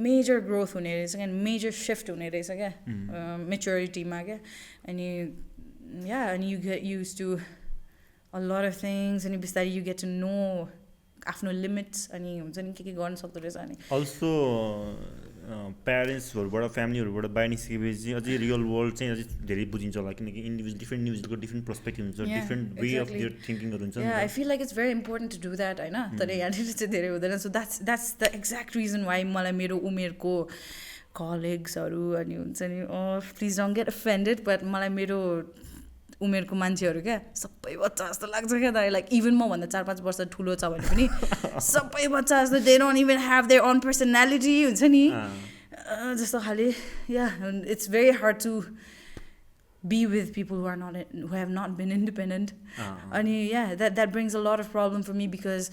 मेजर ग्रोथ हुने रहेछ क्या मेजर सिफ्ट हुने रहेछ क्या मेच्योरिटीमा क्या अनि अनि you get used to a lot of things अनि बिस्तारै यु गेट टु नो आफ्नो लिमिट्स अनि हुन्छ नि के गर्न सक्दो रहेछ अनि अल्सो प्यारेन्ट्सहरूबाट फ्यामिलीहरूबाट बाहिर निस्केपछि चाहिँ अझै रियल वर्ल्ड चाहिँ अझै धेरै बुझिन्छ होला किनकि डिफ्रेन्ट इन्डिभिजुअलको डिफ्रेन्ट पर्सपेक्टिभ हुन्छ डिफ्रेन्ट वे अफ देयर थिङ्किङहरू हुन्छ I feel like it's very important to do that होइन तर यहाँनिर चाहिँ धेरै हुँदैन so that's the exact reason why मलाई मेरो उमेरको कलिग्सहरू अनि हुन्छ नि please don't get offended but मलाई मेरो उमेरको मान्छेहरू क्या सबै बच्चा जस्तो लाग्छ क्या त लाइक इभन मभन्दा 4-5 वर्ष ठुलो छ भने पनि सबै बच्चा जस्तो they don't even have their own personality हुन्छ नि जस्तो खाले yeah it's very hard to be with people who have not been independent and yeah that brings a lot of problem for me because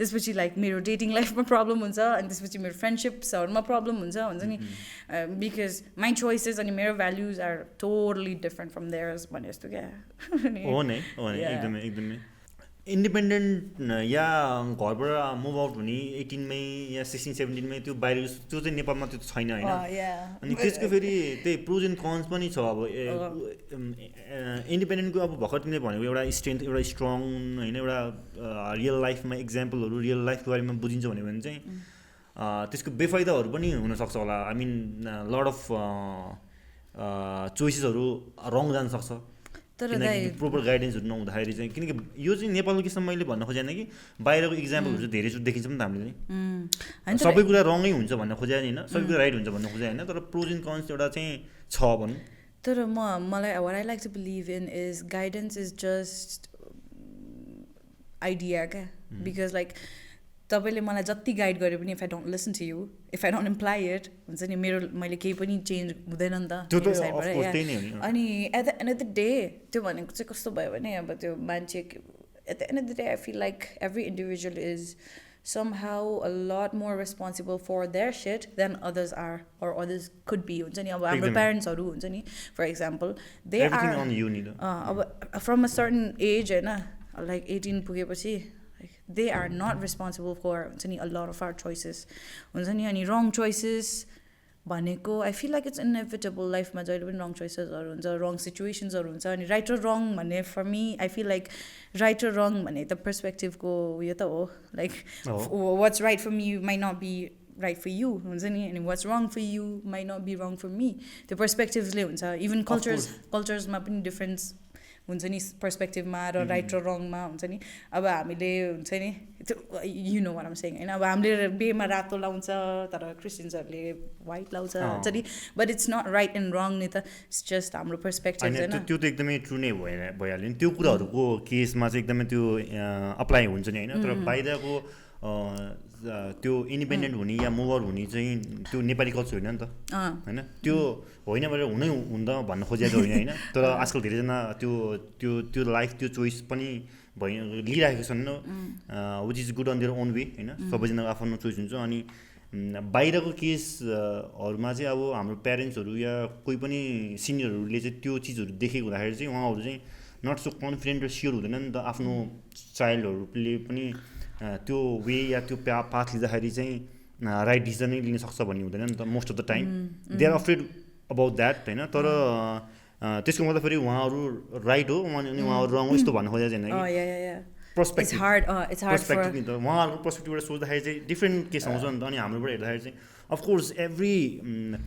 this was like मेरो dating life ma problem huncha and this was मेरो friendships ma problem huncha ni because my choices and मेरो values are totally different from theirs भने जस्तो क्या हो नै एकदमै independent या घरबाट मुभ आउट हुने 18 मै या 16-17 मै त्यो बाहिर त्यो चाहिँ नेपालमा त्यो छैन होइन अनि त्यसको फेरि त्यही प्रोज एन्ड कन्स पनि छ अब इन्डिपेन्डेन्टको अब भर्खर तिमीले भनेको एउटा स्ट्रेन्थ एउटा स्ट्रङ होइन एउटा रियल लाइफमा इक्जाम्पलहरू रियल लाइफको बारेमा बुझिन्छ भने चाहिँ त्यसको बेफाइदाहरू पनि हुनसक्छ होला आई मिन लट अफ चोइसेसहरू रङ जान सक्छ तर प्रोपर गाइडेन्सहरू नहुँदाखेरि चाहिँ किनकि यो चाहिँ नेपालको केसमा मैले भन्न खोजेन कि बाहिरको इक्जाम्पलहरू चाहिँ धेरैचोटि देखिन्छ नि त हामीले चाहिँ सबै कुरा रङै हुन्छ भन्न खोजे होइन सबै कुरा राइट हुन्छ भन्न खोजे होइन तर प्रोज एन्ड कन्स एउटा चाहिँ छ भनौँ तर मलाई what I like to believe in is guidance is just idea क्या because like तपाईँले मलाई जति गाइड गरे पनि if I don't listen to you if I don't imply it हुन्छ नि मेरो मैले केही पनि चेन्ज हुँदैन नि त मेरो साइडबाट अनि at the end of the day त्यो भनेको चाहिँ कस्तो भयो भने अब त्यो मान्छे at the end of the day I feel like every individual is somehow a lot more responsible for their shit than others are or others could be हुन्छ नि अब हाम्रो प्यारेन्ट्सहरू हुन्छ नि फर इक्जाम्पल दे आर अब from a certain age होइन like 18 पुगेपछि they are not responsible for a lot of our choices अनि wrong choices भनेको I feel like it's inevitable life मा जहिले पनि wrong choices हुन्छ wrong situations हुन्छ अनि right or wrong भन्ने for me I feel like right or wrong भन्ने त perspective को उयो त हो like what's right for me might not be right for you हुन्छ नि अनि what's wrong for you might not be wrong for me त्यो perspectivesले हुन्छ even cultures मा पनि difference हुन्छ नि पर्सपेक्टिभमा र राइट र रङमा हुन्छ नि अब हामीले हुन्छ नि you know what I'm saying होइन अब हामीले बेमा रातो लाउँछ तर क्रिस्चियन्सहरूले वाइट लाउँछ हुन्छ नि but it's not right and wrong नि त इट्स जस्ट हाम्रो पर्सपेक्टिभ होइन त्यो त एकदमै ट्रु नै भइहाल्यो नि त्यो कुराहरूको केसमा चाहिँ एकदमै त्यो अप्लाई हुन्छ नि होइन तर बाहिरको त्यो इन्डिपेन्डेन्ट हुने या मुभर हुने चाहिँ त्यो नेपाली कल्चर होइन नि त होइन त्यो होइन भनेर हुनै हुँदा भन्न खोजेको होइन होइन तर आजकल धेरैजना त्यो लाइफ त्यो चोइस पनि लिइराखेको छन् which is good on their own way होइन सबैजनाको आफ्नो चोइस हुन्छ अनि बाहिरको केसहरूमा चाहिँ अब हाम्रो प्यारेन्ट्सहरू या कोही पनि सिनियरहरूले चाहिँ त्यो चिजहरू देखेको हुँदाखेरि चाहिँ उहाँहरू चाहिँ नट सो कन्फिडेन्ट र स्योर हुँदैन नि त आफ्नो चाइल्डहरूले पनि त्यो वे या त्यो पाथ लिँदाखेरि चाहिँ राइट डिसिजन नै लिन सक्छ भन्ने हुँदैन नि त most of the time they are afraid about that होइन तर त्यसको मतलब फेरि उहाँहरू राइट हो अनि उहाँहरू रङ हो यस्तो भन्नु खोजेको छैन पर्सपेक्टिभ नि त उहाँहरूको पर्सपेक्टिभबाट सोच्दाखेरि चाहिँ डिफ्रेन्ट केस आउँछ नि त अनि हाम्रोबाट हेर्दाखेरि चाहिँ अफकोर्स एभ्री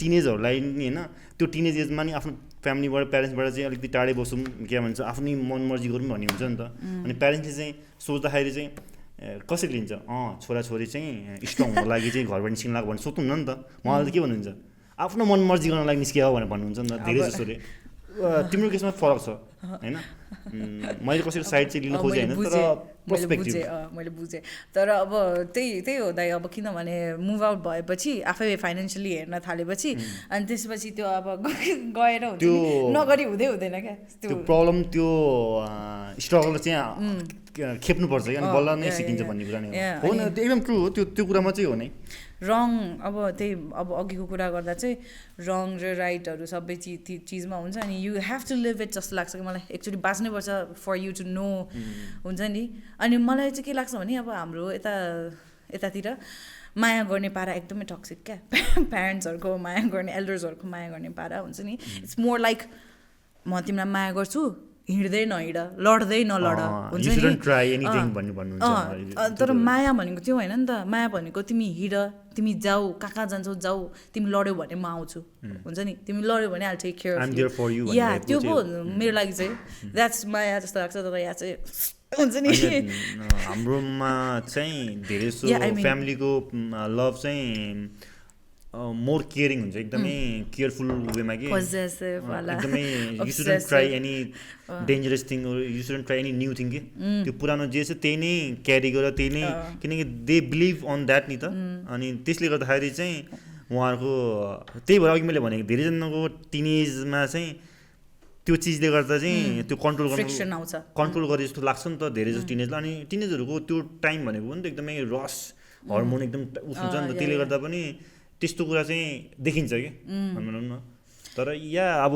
टिनेजहरूलाई नि होइन त्यो टिनेज एजमा नि आफ्नो फ्यामिलीबाट प्यारेन्ट्सबाट चाहिँ अलिकति टाढै बसौँ के भन्छ आफ्नै मन मर्जी गरौँ भन्ने हुन्छ नि त अनि प्यारेन्ट्सले चाहिँ सोच्दाखेरि चाहिँ कसरी लिन्छ छोराछोरी चाहिँ स्ट्रङ हुनको लागि चाहिँ घरबाट निस्किनु लाग्यो भने सोध्नु नि त उहाँले त के भन्नुहुन्छ आफ्नो मन मर्जी गर्न लागि निस्कियो भनेर भन्नुहुन्छ नि त धेरै जसोले तिम्रो केसमा फरक छ होइन मैले कसरी साइड चाहिँ लिन खोजेँ होइन तर पर्सपेक्टिभ मैले बुझेँ तर अब त्यही हो दाइ अब किनभने मुभ आउट भएपछि आफै फाइनेन्सियली हेर्न थालेपछि अनि त्यसपछि त्यो अब गएर हुन्छ नगरी हुँदैन क्या त्यो प्रब्लम त्यो स्ट्रगल चाहिँ खेप्नुपर्छ क्या बल्ल नै सिकिन्छ भन्ने कुरा नै हो न त्यो एकदम ट्रु हो त्यो कुरामा चाहिँ हो नै रङ अब त्यही अब अघिको कुरा गर्दा चाहिँ रङ र राइटहरू सबै चिजमा हुन्छ अनि you have to live it जस्तो लाग्छ कि मलाई एक्चुली बाँच्नै पर्छ फर यु टु नो हुन्छ नि अनि मलाई चाहिँ के लाग्छ भने अब हाम्रो यतातिर माया गर्ने पारा एकदमै टक्सिक क्या प्यारेन्ट्सहरूको माया गर्ने एल्डर्सहरूको माया गर्ने पारा हुन्छ नि इट्स मोर लाइक म तिमीलाई माया गर्छु हिँड्दै नहिँड लड्दै नलड हुन्छ You shouldn't try नि anything भन्नुहुन्छ तर माया भनेको त्यो होइन नि त माया भनेको तिमी हिँड तिमी जाऊ कहाँ जान्छौ जाऊ तिमी लड्यौ भने म आउँछु हुन्छ नि तिमी लड्यौ भने I'll take care of I'm you there for you या भन्ने त्यो टाइपको पो मेरो लागि चाहिँ द्याट्स माया जस्तो लाग्छ तर यहाँ चाहिँ हुन्छ नि हाम्रोमा चाहिँ धेरै जसो Yeah, I mean- फ्यामिलीको लभ चाहिँ मोर केयरिङ हुन्छ एकदमै केयरफुल वेमा कि Possessive वाला, एकदमै you shouldn't obsessive. Try any dangerous thing you shouldn't try any new thing कि त्यो पुरानो जे छ त्यही नै क्यारी गर त्यही नै किनकि दे बिलिभ अन द्याट नि त अनि त्यसले गर्दाखेरि चाहिँ उहाँहरूको त्यही भएर अघि मैले भनेको धेरैजनाको टिनेजमा चाहिँ त्यो चिजले गर्दा चाहिँ त्यो फ्रिक्सन आउँछ कन्ट्रोल गरे जस्तो लाग्छ नि त धेरै जस्तो टिनेजलाई अनि टिनेजहरूको त्यो टाइम भनेको पनि त एकदमै रस हर्मोन एकदम उस हुन्छ नि त त्यसले गर्दा पनि त्यस्तो कुरा चाहिँ देखिन्छ कि भनौँ न तर या अब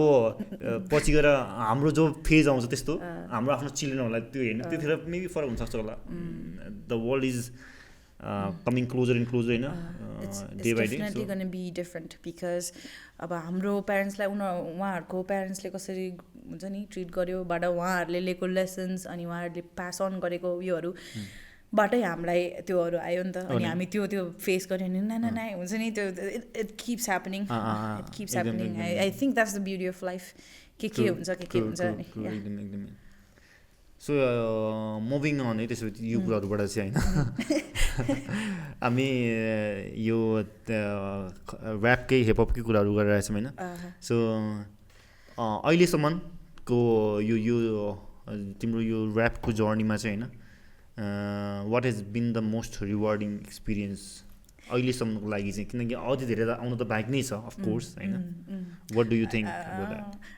पछि गएर हाम्रो जो फेज आउँछ त्यस्तो हाम्रो आफ्नो चिल्ड्रेनहरूलाई त्यो हेर्नु त्यतिखेर मेबी फरक हुनसक्छ होला the world is coming closer and closer होइन day by day definitely gonna be different because अब हाम्रो प्यारेन्ट्सलाई उहाँहरूको प्यारेन्ट्सले कसरी हुन्छ नि ट्रिट गर्यो बाट उहाँहरूले लिएको लेसन्स अनि उहाँहरूले पास अन गरेको उयोहरू बाटै हामीलाई त्योहरू आयो नि त अनि हामी त्यो फेस गऱ्यो भने ना हुन्छ नि त्यो it kips happening it kips happening I think that's the beauty of life के हुन्छ के हुन्छ एकदमै सो मुभिङ अन है त्यसो यो कुराहरूबाट चाहिँ होइन हामी यो ऱ्यापकै हिपहपकै कुराहरू गरिरहेछौँ होइन सो अहिलेसम्मको यो तिम्रो यो ऱ्यापको जर्नीमा चाहिँ होइन what has been the most rewarding experience अहिलेसम्मको लागि चाहिँ किनकि अझै धेरै आउनु त बाइक नै छ अफकोर्स होइन what do you think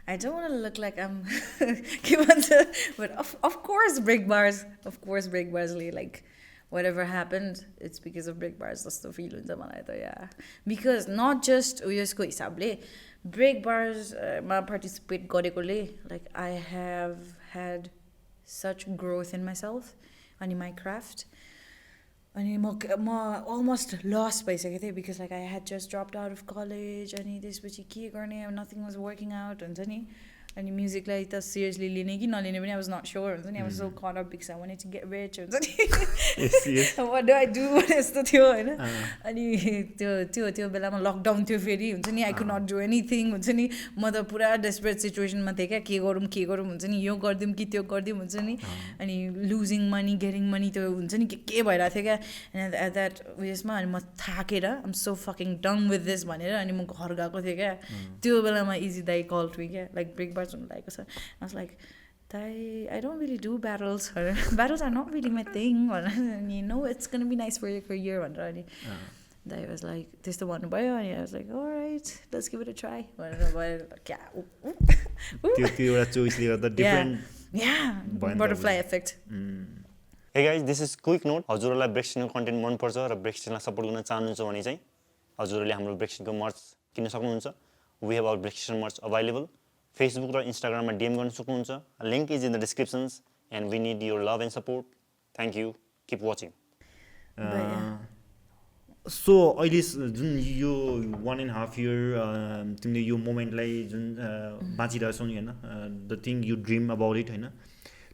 I don't want to look like I'm but of course break bars like whatever happened it's because of break bars जस्तो feel हुन्छ मलाई त yeah because not just उयसको हिसाबले break bars मा participate गरेकोले like I have had such growth in myself अनि my craft अनि म almost lost भइसकेको थिएँ because like I had just dropped out of college अनि त्यसपछि के गर्ने nothing was working out हुन्छ नि अनि म्युजिकलाई त सिरियसली लिने कि नलिने पनि I was not sure हुन्छ नि I was so caught up because I wanted to get rich हुन्छ नि what do I do यस्तो थियो होइन अनि त्यो बेलामा लकडाउन थियो फेरि हुन्छ नि I could not do anything हुन्छ नि म त पुरा डेस्परेट सिचुएसनमा थिएँ क्या के गरौँ हुन्छ नि यो गरिदिउँ कि त्यो गरिदिउँ हुन्छ नि अनि लुजिङ मनी गेटिङ मनी त्यो हुन्छ नि के भइरहेको थियो क्या एट द्याट उयसमा अनि म थाकेर I'm so fucking done with this भनेर अनि म घर गएको थिएँ क्या त्यो बेलामा इजी दाइ कल टु क्या लाइक ब्रेक बार्स हुनु लागेको छ I was like I don't really do battles battles are not really my thing and you know it's gonna be nice for your career भनेर अनि Dai was like त्यस्तो भन्नुभयो अनि I was like alright let's give it a try भनेर भयो क्या त्यो एउटा चोइसले गर्दा different yeah butterfly effect Hey guys, this is quick note. हजुरहरूलाई ब्रेक्सटिनको कन्टेन्ट मनपर्छ र ब्रेक्सटिनलाई सपोर्ट गर्न चाहनुहुन्छ भने चाहिँ हजुरहरूले हाम्रो ब्रेक्सटिनको मर्च किन्न सक्नुहुन्छ वी हेभ आवर ब्रेक्सटिन मर्च अभाइलेबल फेसबुक र इन्स्टाग्राममा डिएम गर्न सक्नुहुन्छ link is in the descriptions and we need your love and support thank you keep watching so अहिले जुन यो 1.5 इयर तिमीले यो मोमेन्टलाई जुन बाँचिरहेछौ नि होइन the thing you dream about it होइन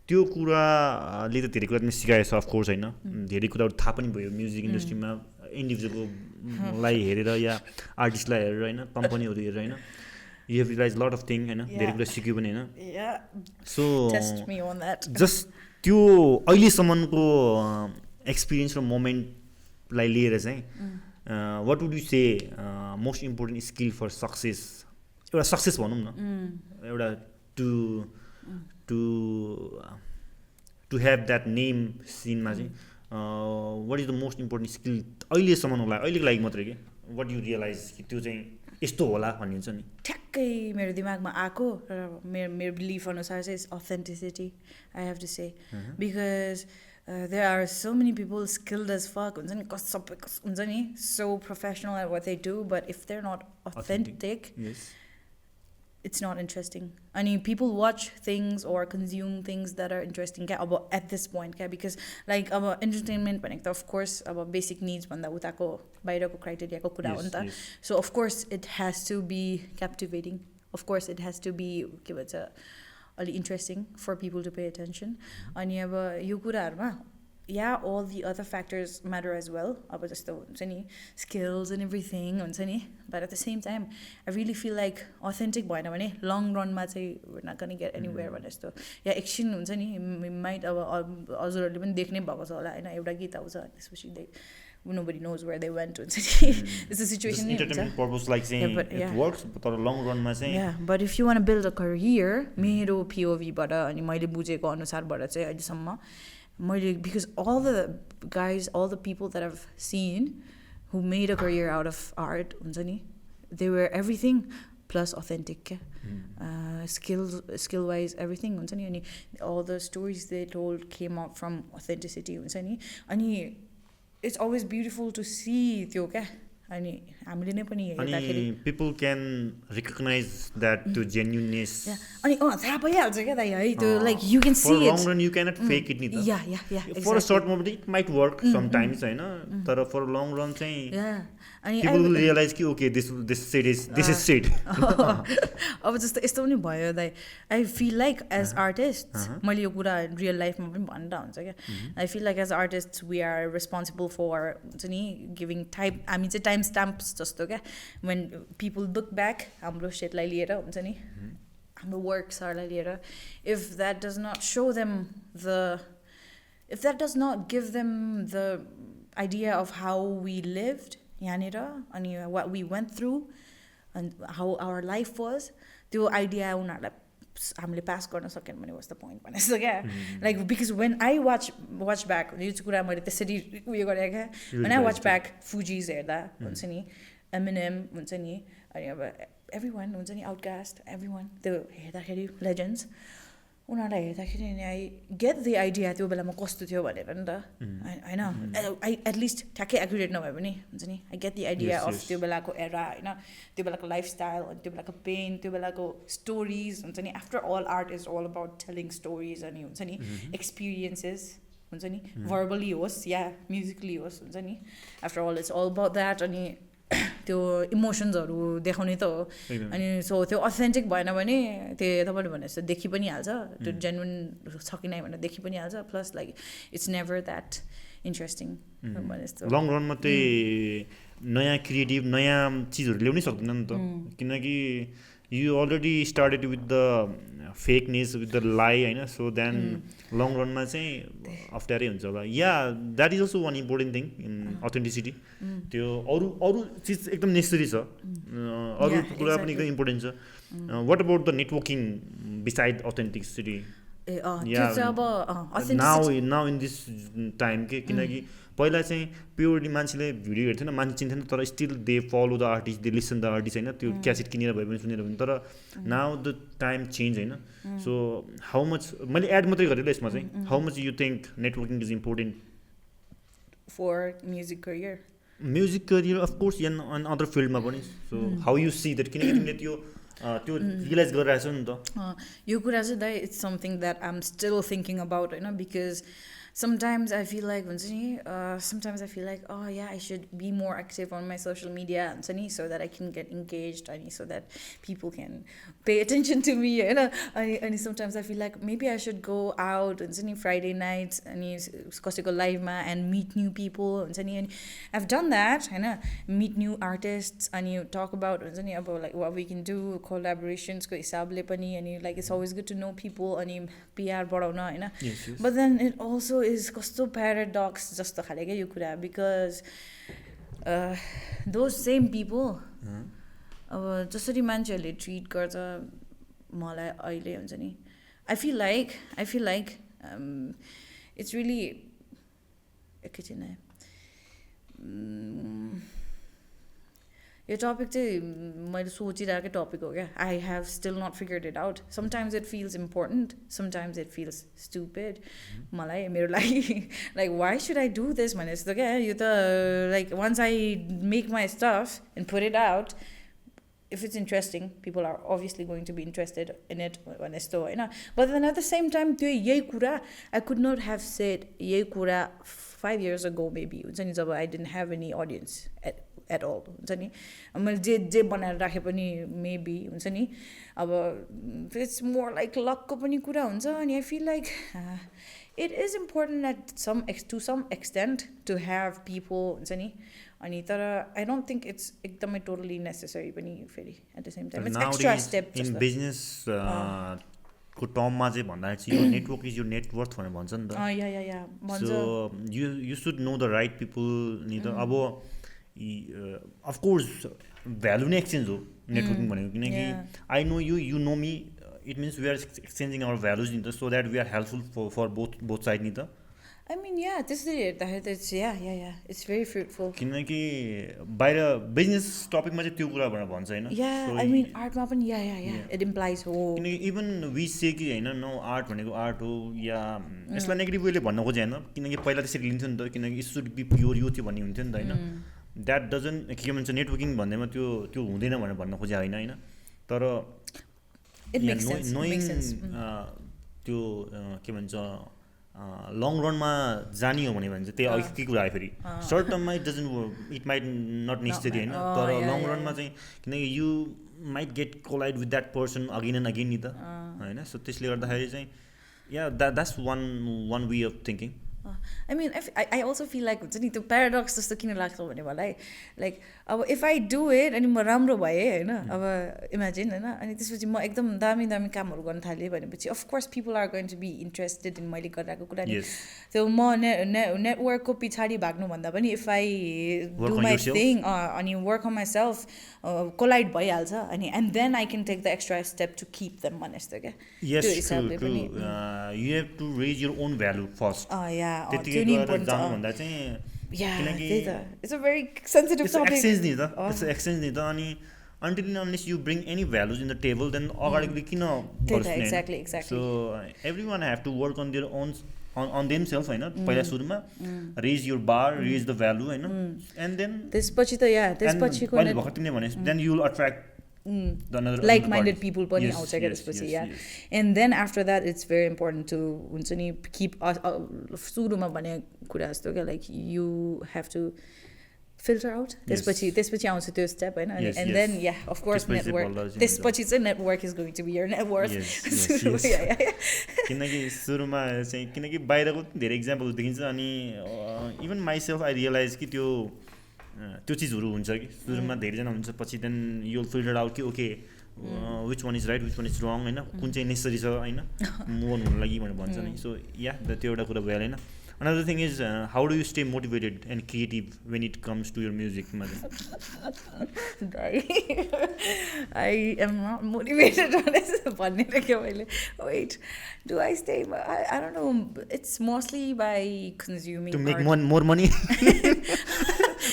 त्यो कुराले त धेरै कुरा तिमीले सिकाएछ अफकोर्स होइन धेरै कुराहरू थाहा पनि भयो म्युजिक इन्डस्ट्रीमा इन्डिभिजुअलकोलाई हेरेर या आर्टिस्टलाई हेरेर होइन कम्पनीहरू हेरेर होइन you have realize lot of thing होइन धेरै कुरा सिक्यो पनि होइन सो जस्ट त्यो अहिलेसम्मको एक्सपिरियन्स र मोमेन्टलाई लिएर चाहिँ what would you say most important skill for success एउटा सक्सेस भनौँ न एउटा to have that name सिनमा चाहिँ what is the most important skill अहिलेसम्म होला अहिलेको लागि मात्रै के वाट यु रियलाइज कि त्यो चाहिँ यस्तो होला भन्ने हुन्छ नि ठ्याक्कै मेरो दिमागमा आएको र मेरो बिलिफ अनुसार चाहिँ authenticity I have to say because there are so many people skilled as fuck हुन्छ नि सबै हुन्छ नि so professional at what they do but if they're not authentic yes it's not interesting. I mean, people watch things or consume things that are interesting about at this point, because like about entertainment, but of course about basic needs, banda utako bairako criteria ko kura hunta. So of course it has to be captivating. Of course it has to be अलि interesting for people to pay attention अनि अब यो कुराहरूमा all the other factors matter as well अब जस्तो हुन्छ नि skills and everything हुन्छ नि but at the same time I really feel like authentic भएन भने long run मा चाहिँ we're not gonna get anywhere भने जस्तो या एकछिन हुन्छ नि might अब हजुरहरूले पनि देख्नै भएको छ होला होइन एउटा गीत आउँछ त्यसपछि nobody knows where they went हुन्छ नि it's a situation entertainment purpose like saying it works तर long run मा चाहिँ yeah but if you want to build a career मेरो POV बाट अनि मैले बुझेको अनुसारबाट चाहिँ अहिलेसम्म because all the guys, all the people that I've seen who made a career out of art, they were everything plus authentic. Skill wise, everything. And all the stories they told came out from authenticity. And it's always beautiful to see अनि हामीले नै पनि हेर्दाखेरि people can recognize that to genuineness अनि थाहा पाइहाल्छ क्या दाइ है त्यो like you can see it for long run you cannot fake it नि त yeah exactly. For a short moment it might work sometimes हैन तर for a long run चाहिँ अनि people will realize कि okay this is shit अब जस्तो यस्तो पनि भयो दाइ I feel like as artists मैले यो कुरा रियल लाइफमा पनि भन्दा हुन्छ क्या I feel like as artists we are responsible for हुन्छ नि giving type हामी चाहिँ time stamps जस्तो क्या when people look back हाम्रो shitलाई लिएर हुन्छ नि हाम्रो worksहरूलाई लिएर if that does not show them if that does not give them the idea of how we lived यहाँनिर अनि what we went through and how our life was त्यो idea उनीहरूलाई हामीले पास गर्न सकेन भने what's the point भने जस्तो क्या like because when I watch back यो कुरा मैले त्यसरी उयो गरेँ क्या when I watch back Fugees हेर्दा हुन्छ नि Eminem हुन्छ नि अनि अब everyone हुन्छ नि Outkast everyone त्यो हेर्दाखेरि legends उनीहरूलाई हेर्दाखेरि नि I get the idea त्यो बेलामा कस्तो थियो भनेर नि त होइन I at least ठ्याक्कै एक्युरेट नभए पनि हुन्छ नि I get the idea of त्यो बेलाको एरा होइन त्यो बेलाको लाइफस्टाइल अनि त्यो बेलाको पेन त्यो बेलाको स्टोरिज हुन्छ नि after all art is all about telling stories अनि हुन्छ नि एक्सपिरियन्सेस हुन्छ नि भर्बली होस् या म्युजिकली होस् हुन्छ नि after all it's all about that अनि त्यो इमोसन्सहरू देखाउने त हो अनि सो त्यो अथेन्टिक भएन भने त्यो तपाईँले भने जस्तो देखि पनि हाल्छ त्यो जेन्युन छ कि नै भनेर देखि पनि हाल्छ plus like it's never that interesting भने जस्तो लङ रनमा चाहिँ नयाँ क्रिएटिभ नयाँ चिजहरू ल्याउनै सक्दैन नि त किनकि you already started with the fakeness with the lie हैन so then long run मा चाहिँ अफ्ठ्यारै हुन्छ होला that is also one important thing in authenticity त्यो अरु चीज एकदम नेसेसरी छ अरु कुरा पनि एकदम इम्पोर्टेन्ट छ what about the networking beside authenticity now in this time के किनकि पहिला चाहिँ प्योरली मान्छेले भिडियो हेर्थेन मान्छे चिन्थेन तर still they follow the artist they listen the artist हैन त्यो क्यासेट किनेर भए पनि सुनेर पनि तर नाउ द टाइम चेन्ज हैन सो हाउ मच मैले एड मात्रै गरेँ यसमा चाहिँ how much you think networking is important for music career of course and other फिल्डमा पनि so how you see that किनकि तिमीले त्यो रियलाइज गरिरहेछौ नि त यो कुरा चाहिँ दाइ it's something that I am still thinking about होइन because sometimes I feel like oh yeah I should be more active on my social media so that I can get engaged so that people can pay attention to me and sometimes I feel like maybe I should go out Friday nights and live and meet new people and I've done that meet new artists and you talk about like what we can do collaborations ko hisabले pani and like it's always good to know people and PR badauna but then it also is कस्तो paradox जस्तो खाले क्या यो कुरा because those same people अब जसरी मान्छेहरूले treat गर्छ मलाई अहिले हुन्छ नि I feel like it's really एकैछिन यो टपिक चाहिँ मैले सोचिरहेकै टपिक हो क्या I have still not figured it out sometimes it feels important sometimes it feels stupid मलाई मेरो लागि like why should I do this भने जस्तो क्या यो त like once I make my stuff and put it out if it's interesting people are obviously going to be interested in it भने जस्तो होइन but then at the same time त्यो यही कुरा I could not have said यही कुरा 5 years ago maybe हुन्छ नि जब I didn't have any audience at all हुन्छ नि मैले जे बनाएर राखे पनि मेबी हुन्छ नि अब इट्स मोर लाइक लकको पनि कुरा हुन्छ अनि I feel like it is important at to some extent to have people हुन्छ नि अनि तर आई डोन्ट थिङ्क इट्स एकदमै टोटली नेसेसरी पनि फेरि at the same time it's extra step in business को टर्ममा चाहिँ भन्दाखेरि चाहिँ यो नेटवर्क इज यो नेटवर्थ भनेर भन्छ नि त so you should know the right people नि त अब अफकोर्स भ्यालु नै एक्सचेन्ज हो नेटवर्किङ भनेको किनकि I know you you know me it means we are exchanging our values नि त so that we are helpful for both side नि त I mean, yeah, त्यसरी हेर्दाखेरि त इट्स इट्स भेरी फ्रुटफुल किनकि बाहिर बिजनेस टपिकमा चाहिँ त्यो कुरा भनेर भन्छ होइन आई मिन आर्टमा पनि इट इम्प्लाइज हो किनकि इभन वी से कि होइन नो आर्ट भनेको आर्ट हो या यसलाई नेगेटिभ वेले भन्न खोजे होइन किनकि पहिला त्यसरी लिन्थ्यो नि त किनकि इट सुड बी प्योर यो थियो भन्ने हुन्थ्यो नि त होइन द्याट डजन्ट के भन्छ नेटवर्किङ भन्दैमा त्यो हुँदैन भनेर भन्न खोजे होइन तर नोइङ त्यो के भन्छ लङ रनमा जाने हो भने चाहिँ त्यही अघिकै कुरा आयो फेरि सर्ट टर्ममा इट माइट नट नेसेसरी होइन तर लङ रनमा चाहिँ किनकि you might get collide with that person again and again नि त होइन सो त्यसले गर्दाखेरि चाहिँ yeah that's one way of thinking I mean, I also feel like हुन्छ नि त्यो प्याराडक्स जस्तो किन लाग्छ भने मलाई लाइक अब इफ आई डु इट अनि म राम्रो भएँ होइन अब इमेजिन होइन अनि त्यसपछि म एकदम दामी कामहरू गर्न थालेँ भनेपछि of course people are going to be interested in मैले गरिरहेको कुरा त्यो म नेटवर्कको पछाडि भाग्नुभन्दा पनि if I do my thing अनि work on myself collide भइहाल्छ अनि and then I can take the extra step to keep them भने जस्तो क्या त्यो हिसाबले पनि you have to raise your own value first त्यतिकै गरेर जानुभन्दा चाहिँ किनकि it's a very sensitive topic exchange नि त अनि until and unless you bring any values in the table then अगाडिको किन गर्छ exactly so everyone have to work on their own on themselves होइन पहिला सुरुमा raise your bar raise the value होइन and then त्यसपछि त त्यसपछिको मैले भर्खर तिमीले भने then you will attract like minded people पनि आउँछ क्या त्यसपछि and then after that it's very important to हुन्छ नि keep सुरुमा भने कुरा जस्तो क्या like you have to filter out त्यसपछि आउँछ त्यो स्टेप होइन and then of course network त्यसपछि चाहिँ network is going to be your net worth किनकि सुरुमा चाहिँ किनकि बाहिरको धेरै इक्जाम्पल देखिन्छ अनि इभन माइसेल्फ आई रियलाइज कि त्यो चिजहरू हुन्छ कि सुरुमा धेरैजना हुन्छ पछि then you will filter out कि okay which one is right which one is wrong होइन कुन चाहिँ नेसेसरी छ होइन मुभ अन हुनु लागि भनेर भन्छ नि सो त्यो एउटा कुरा भइहाल्यो होइन Another thing is, how do you stay motivated and creative when it comes to your music, I am not motivated on this. Wait, do I stay? I don't know. It's mostly by consuming to make art. more money.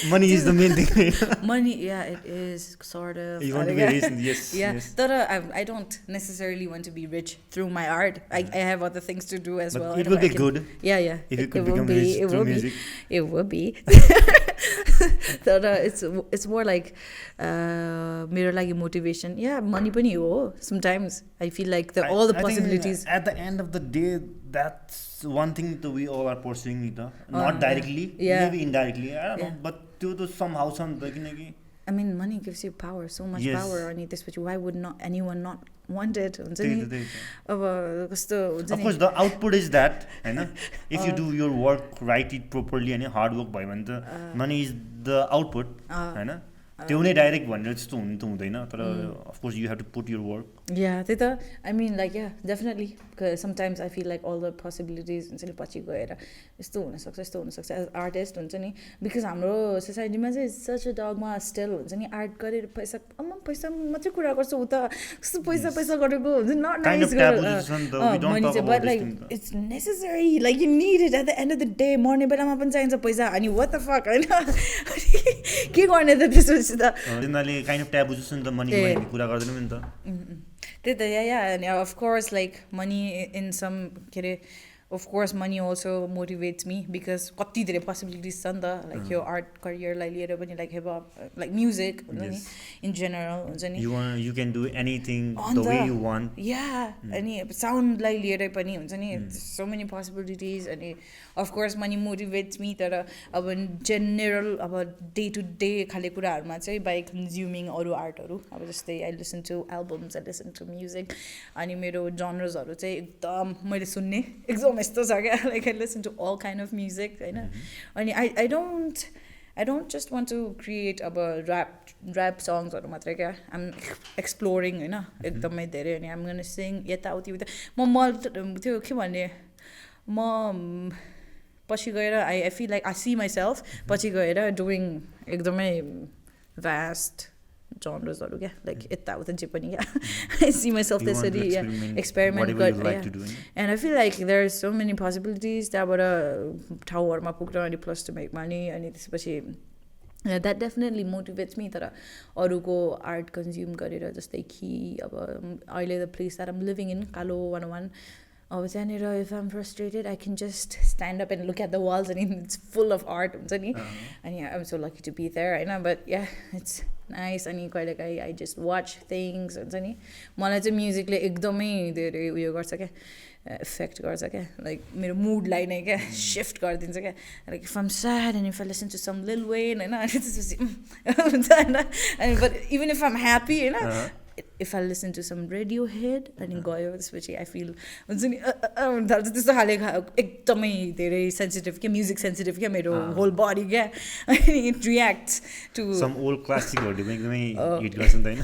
Money is the main thing. Money, it is sort of. You want to be rich, yes. But I don't necessarily want to be rich through my art. I have other things to do as well. It will be good. Yeah. If you could become rich through music. It will be. So it's more like मेरो लागि motivation. Yeah, money पनि हो. Sometimes I feel like all the possibilities. At the end of the day, that's one thing that we all are pursuing. Not directly, maybe indirectly. I don't know, but to somehow किनकि I mean, money gives you power, so much power. अनि त्यसपछि why would not anyone not want it? हुन्छ नि अब कस्तो हुन्छ नि of course the output is that होइन if you do your work write it properly अनि hard work भयो भने त money is the output होइन त्यो नै डाइरेक्ट भनेर त्यस्तो हुनु त हुँदैन तर of course you have to put your work त्यही त I mean like definitely because sometimes I feel like all the possibilities हुन्छ नि पछि गएर यस्तो हुनसक्छ as artist हुन्छ नि because हाम्रो सोसाइटीमा चाहिँ such a dogma still हुन्छ नि आर्ट गरेर पैसा मात्रै कुरा गर्छ उता कस्तो पैसा गरेको हुन्छ not nice गरेर but like it's necessary like you need it at the end of the day मर्ने बेलामा पनि चाहिन्छ पैसा अनि what the fuck होइन के गर्ने त त्यसपछि त तिनीहरूले काइन्ड अफ ट्याबु जस्तो नि त मनी कुरा गर्दैनौँ नि त त्यही त and of course like money in some के अरे of course money also motivates me because कति धेरै possibilities छ नि त like यो art career-लाई लिएर पनि like hip hop like music in general हुन्छ नि you can do anything the way you want अनि sound-लाई लिएर पनि हुन्छ नि so many possibilities अनि of course money motivates me तर अब general अब day to day खाले कुराहरुमा चाहिँ by consuming अरु आर्टहरु अब जस्तै I listen to albums I listen to music अनि मेरो genresहरु चाहिँ एकदम मैले सुन्ने एकदम यस्तो छ क्या like I listen to all kind of music हैन अनि I don't just want to create अब rap songs हरु मात्रै क्या I'm exploring हैन एकदमै धेरै अनि I'm going to sing यताउति म त्यो के भन्ने म पछि गएर I feel like I see myself पछि गएर doing एकदमै vast genresहरु क्या like यताउता जे पनि क्या I see myself त्यसरी experiment गर्दै and I feel like there are so many possibilities त्यहाँबाट ठाउँहरुमा पुग्न अनि plus to make money अनि त्यसपछि that definitely motivates me तर अरुको art consume गरेर जस्तै कि अब अहिले the place that I'm living in कालो 101 अब त्यहाँनिर if I'm frustrated I can just stand up and look at the walls and it's full of art हुन्छ नि अनि I'm so lucky to be there हैन but yeah it's nice अनि कहिलेकाहीँ I just watch things हुन्छ नि मलाई चाहिँ म्युजिकले एकदमै धेरै उयो गर्छ क्या इफेक्ट गर्छ क्या लाइक मेरो मुडलाई नै क्या शिफ्ट गरिदिन्छ क्या like if I'm sad and if I listen to some Lil Wayne हैन अनि त्यसपछि हुन्छ हैन but even if I'm happy हैन if I listen to some Radiohead अनि गयो त्यसपछि I feel हुन्छ नि त्यस्तो खाले एकदमै धेरै सेन्सिटिभ क्या म्युजिक सेन्सिटिभ क्या मेरो होल बडी क्या अनि it reacts to some old classicहरुले पनि एकदमै हिट गर्छ नि त हैन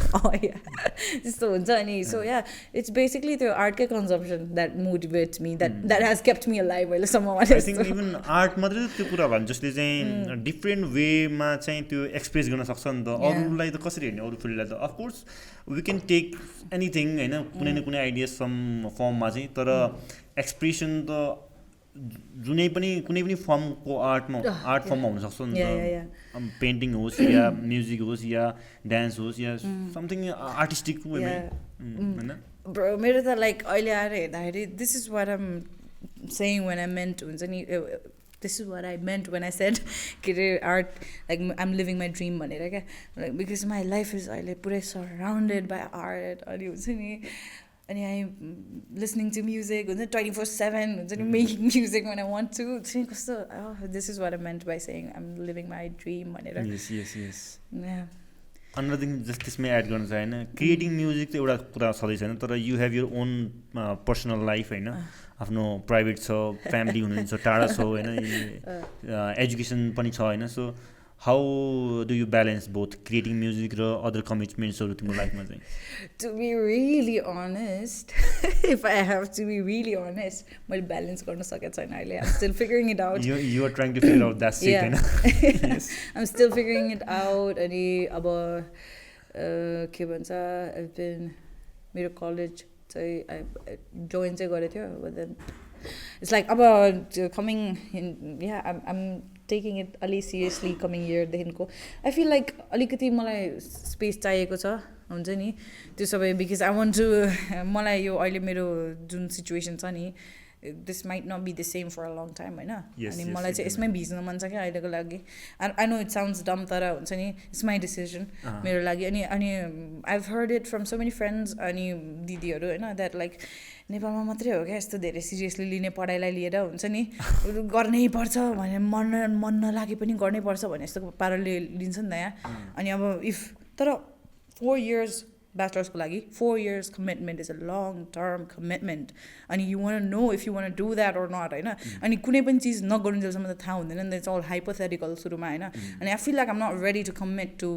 त्यस्तो हुन्छ अनि सो या इट्स बेसिकली त्यो आर्टकै consumption that motivates me that has kept me alive अहिलेसम्म आई थिङ्क इभन आर्ट मात्रै त्यो कुरा भने जसले चाहिँ डिफ्रेन्ट वेमा चाहिँ त्यो एक्सप्रेस गर्न सक्छ नि त अरूलाई त कसरी हेर्ने अरू फिल्डलाई त of course we can take anything होइन कुनै न कुनै आइडिया सम फर्ममा चाहिँ तर एक्सप्रेसन त जुनै पनि कुनै पनि फर्मको आर्ट फर्ममा हुनसक्छ नि त पेन्टिङ होस् या म्युजिक होस् या डान्स होस् या समथिङ आर्टिस्टिक वेमा होइन मेरो त लाइक अहिले आएर हेर्दाखेरि this is what I'm saying when I meant हुन्छ नि this is what I meant when I said art like I'm living my dream भनेर क्या like because my life is अहिले पुरै surrounded by art अनि हुन्छ नि अनि I listening to music हुन्छ 24/7 हुन्छ नि making music when I want to चाहिँ कस्तो this is what I meant by saying I'm living my dream भनेर yes another thing just त्यसमै एड गर्न चाहे होइन क्रिएटिङ म्युजिक चाहिँ एउटा कुरा छँदै छैन तर you have your own personal life होइन आफ्नो प्राइभेट छ फ्यामिली हुनुहुन्छ टाढा छ होइन एजुकेसन पनि छ होइन so how do you balance both creating music र अदर कमिटमेन्ट्सहरू तिम्रो लाइफमा चाहिँ to be really honest if I have to be really honest मैले ब्यालेन्स गर्न सकेको छैन अहिले I'm still figuring it out you are trying to figure out that shit हैन I'm still figuring it out अनि अब के भन्छ आई बिन मेरो कलेज चाहिँ जोइन चाहिँ गरेको थियो बट देन इट्स लाइक अब coming yeah I'm taking it अलि सिरियसली कमिङ इयरदेखिको आई फिल लाइक अलिकति मलाई स्पेस चाहिएको छ हुन्छ नि त्यो सबै बिकज आई वान्ट टु मलाई यो अहिले मेरो जुन सिचुएसन छ नि this might not be the same for a long time होइन अनि मलाई चाहिँ यसमै भिज्न मन छ क्या अहिलेको लागि आई नो इट साउन्ड्स डम तर हुन्छ नि इट्स माई डिसिजन मेरो लागि अनि I heard it from so many friends अनि दिदीहरू होइन द्याट लाइक नेपालमा मात्रै हो क्या यस्तो धेरै सिरियसली लिने पढाइलाई लिएर हुन्छ नि गर्नै पर्छ भने मन नलागे पनि गर्नै पर्छ भने यस्तो पाराले लिन्छ नि त यहाँ अनि अब इफ तर 4 years ब्याचलर्सको लागि 4 years commitment is a long term commitment अनि you want know if you want do that or not होइन अनि कुनै पनि चिज नगरुन्जेलसम्म त थाहा हुँदैन नि त इट्स अल हाइपोथेटिकल सुरुमा होइन अनि I feel like I'm not ready to commit to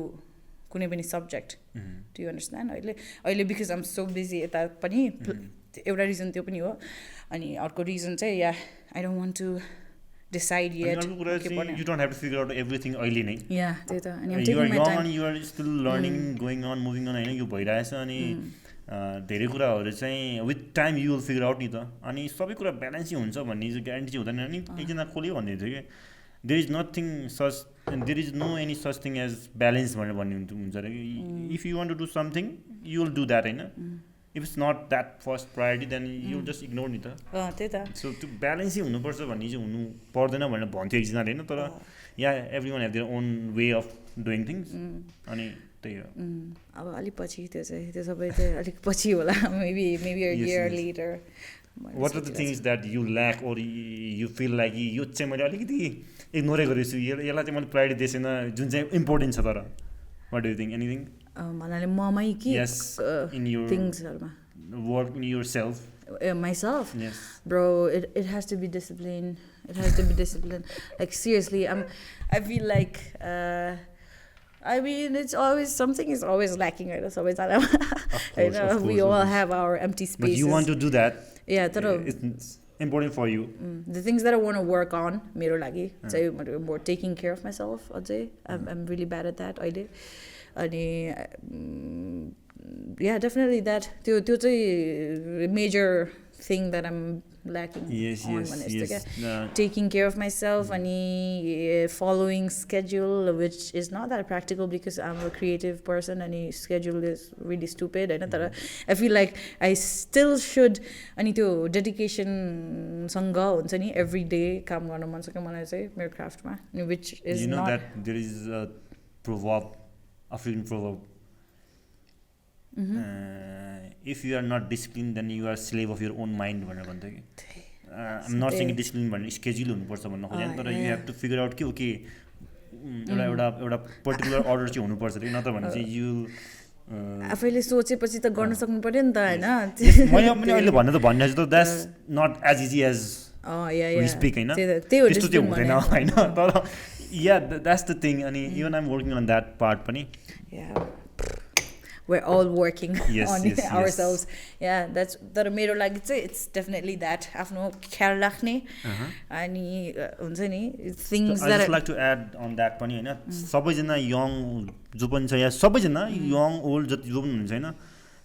कुनै पनि सब्जेक्ट डु यु अन्डरस्ट्यान्ड अहिले बिकज आम सो बिजी यता पनि एउटा रिजन त्यो पनि हो अनि अर्को रिजन चाहिँ yeah I don't want to decide yet you don't have to figure out everything early नै yeah त्यही त अनि you are young and you are still learning going on moving on हैन यो भइरहेछ अनि धेरै कुराहरु चाहिँ with time you will figure out नि त अनि सबै कुरा ब्यालेन्स हुन्छ भन्ने चाहिँ ग्यारेन्टी चाहिँ हुँदैन नि एकजना खोल्यो भन्ने थियो के there is nothing such and there is no any such thing as balance भनेर भन्ने हुन्छ रे if you want to do something you will do that हैन if it's not that first priority then you just ignore नि त त्यही त so त्यो ब्यालेन्सै हुनुपर्छ भन्ने चाहिँ हुनु पर्दैन भनेर भन्थ्यो एकजनाले होइन तर yeah every one have their own way of doing things अनि त्यही हो अब अलिक पछि त्यो चाहिँ त्यो सबै चाहिँ अलिक पछि होला maybe a year later what are the things that you lack or you feel like यो चाहिँ मैले अलिकति इग्नोरै गरेको छु यसलाई चाहिँ मैले प्रायोरिटी दिएको छैन जुन चाहिँ इम्पोर्टेन्ट छ तर what do you think anything भन्नाले ममै कि इन युर थिङ्सहरूमा work in yourself myself bro it has to be discipline like seriously I feel like I mean it's always something is always lacking right so we all have our empty spaces but you want to do that yeah it's important for you the things that I want to work on mero lagi more taking care of myself I'm really bad at that I did अनि yeah definitely that त्यो चाहिँ major thing that I'm lacking taking care of myself and following schedule which is not that practical because I'm a creative person and schedule is really stupid and I feel like I still should अनि त्यो dedication सँग हुन्छ नि every day काम गर्न मन सक्यो मलाई चाहिँ मेरो क्राफ्टमा which is you know not that there is a proverb African proverb if you are not disciplined then you are slave of your own mind भनेर भन्थ्यो कि I'm not saying discipline भन्ने स्केड्युल हुनुपर्छ भन्नु खोजेन तर you have to figure out कि okay एउटा particular order चाहिँ हुनुपर्छ कि नत्र भने चाहिँ you आफैले सोचेपछि त गर्न सक्नु पर्यो नि त हैन मैले पनि अहिले भन्नु त भन्ने चाहिँ that's not as easy as we speak हैन त्यस्तो चाहिँ हुँदैन हैन तर yeah that's the thing and even I'm working on that part pani yeah we're all working on ourselves yeah that's that mero lagi चाहिँ it's definitely that आफ्नो ख्याल राख्ने अनि हुन्छ नि things that I just like to add on that पनि हैन सबैजना यङ जो पनि छ या सबैजना यङ ओल्ड जति जो पनि हुन्छ हैन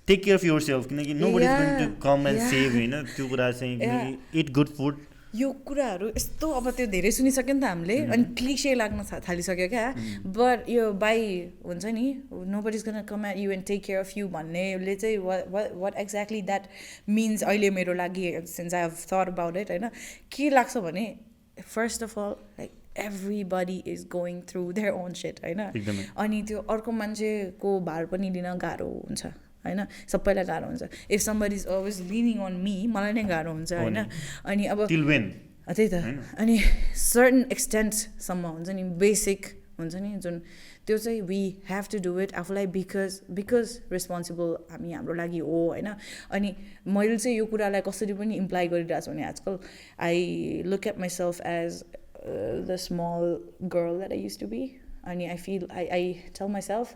टेक केयर अफ योरसेल्फ किनकि nobody is going to come and save हैन त्यो कुरा चाहिँ eat good food यो कुराहरू यस्तो अब त्यो धेरै सुनिसक्यो नि त हामीले अनि क्लिशे लाग्न थालिसक्यो क्या बट यो बाई हुन्छ नि nobody is going to come at you and take care of you भन्नेले चाहिँ what exactly that means अहिले मेरो लागि since I have thought about it हैन के लाग्छ भने first of all like everybody is going through their own shit हैन अनि त्यो अर्को मान्छेको भार पनि लिन गाह्रो हुन्छ हैन सबैलाई गाह्रो हुन्छ if somebody is always leaning on me मलाई नै गाह्रो हुन्छ हैन अनि अब till when त्यही त अनि certain extent सम्म हुन्छ नि बेसिक हुन्छ नि जुन त्यो चाहिँ we have to do it आफूलाई because responsible हामी हाम्रो लागि हो हैन अनि मैले चाहिँ यो कुरालाई कसरी पनि इम्प्लाई गरिरहेको छु भने आजकल I look at myself as the small girl that I used to be अनि I feel I tell myself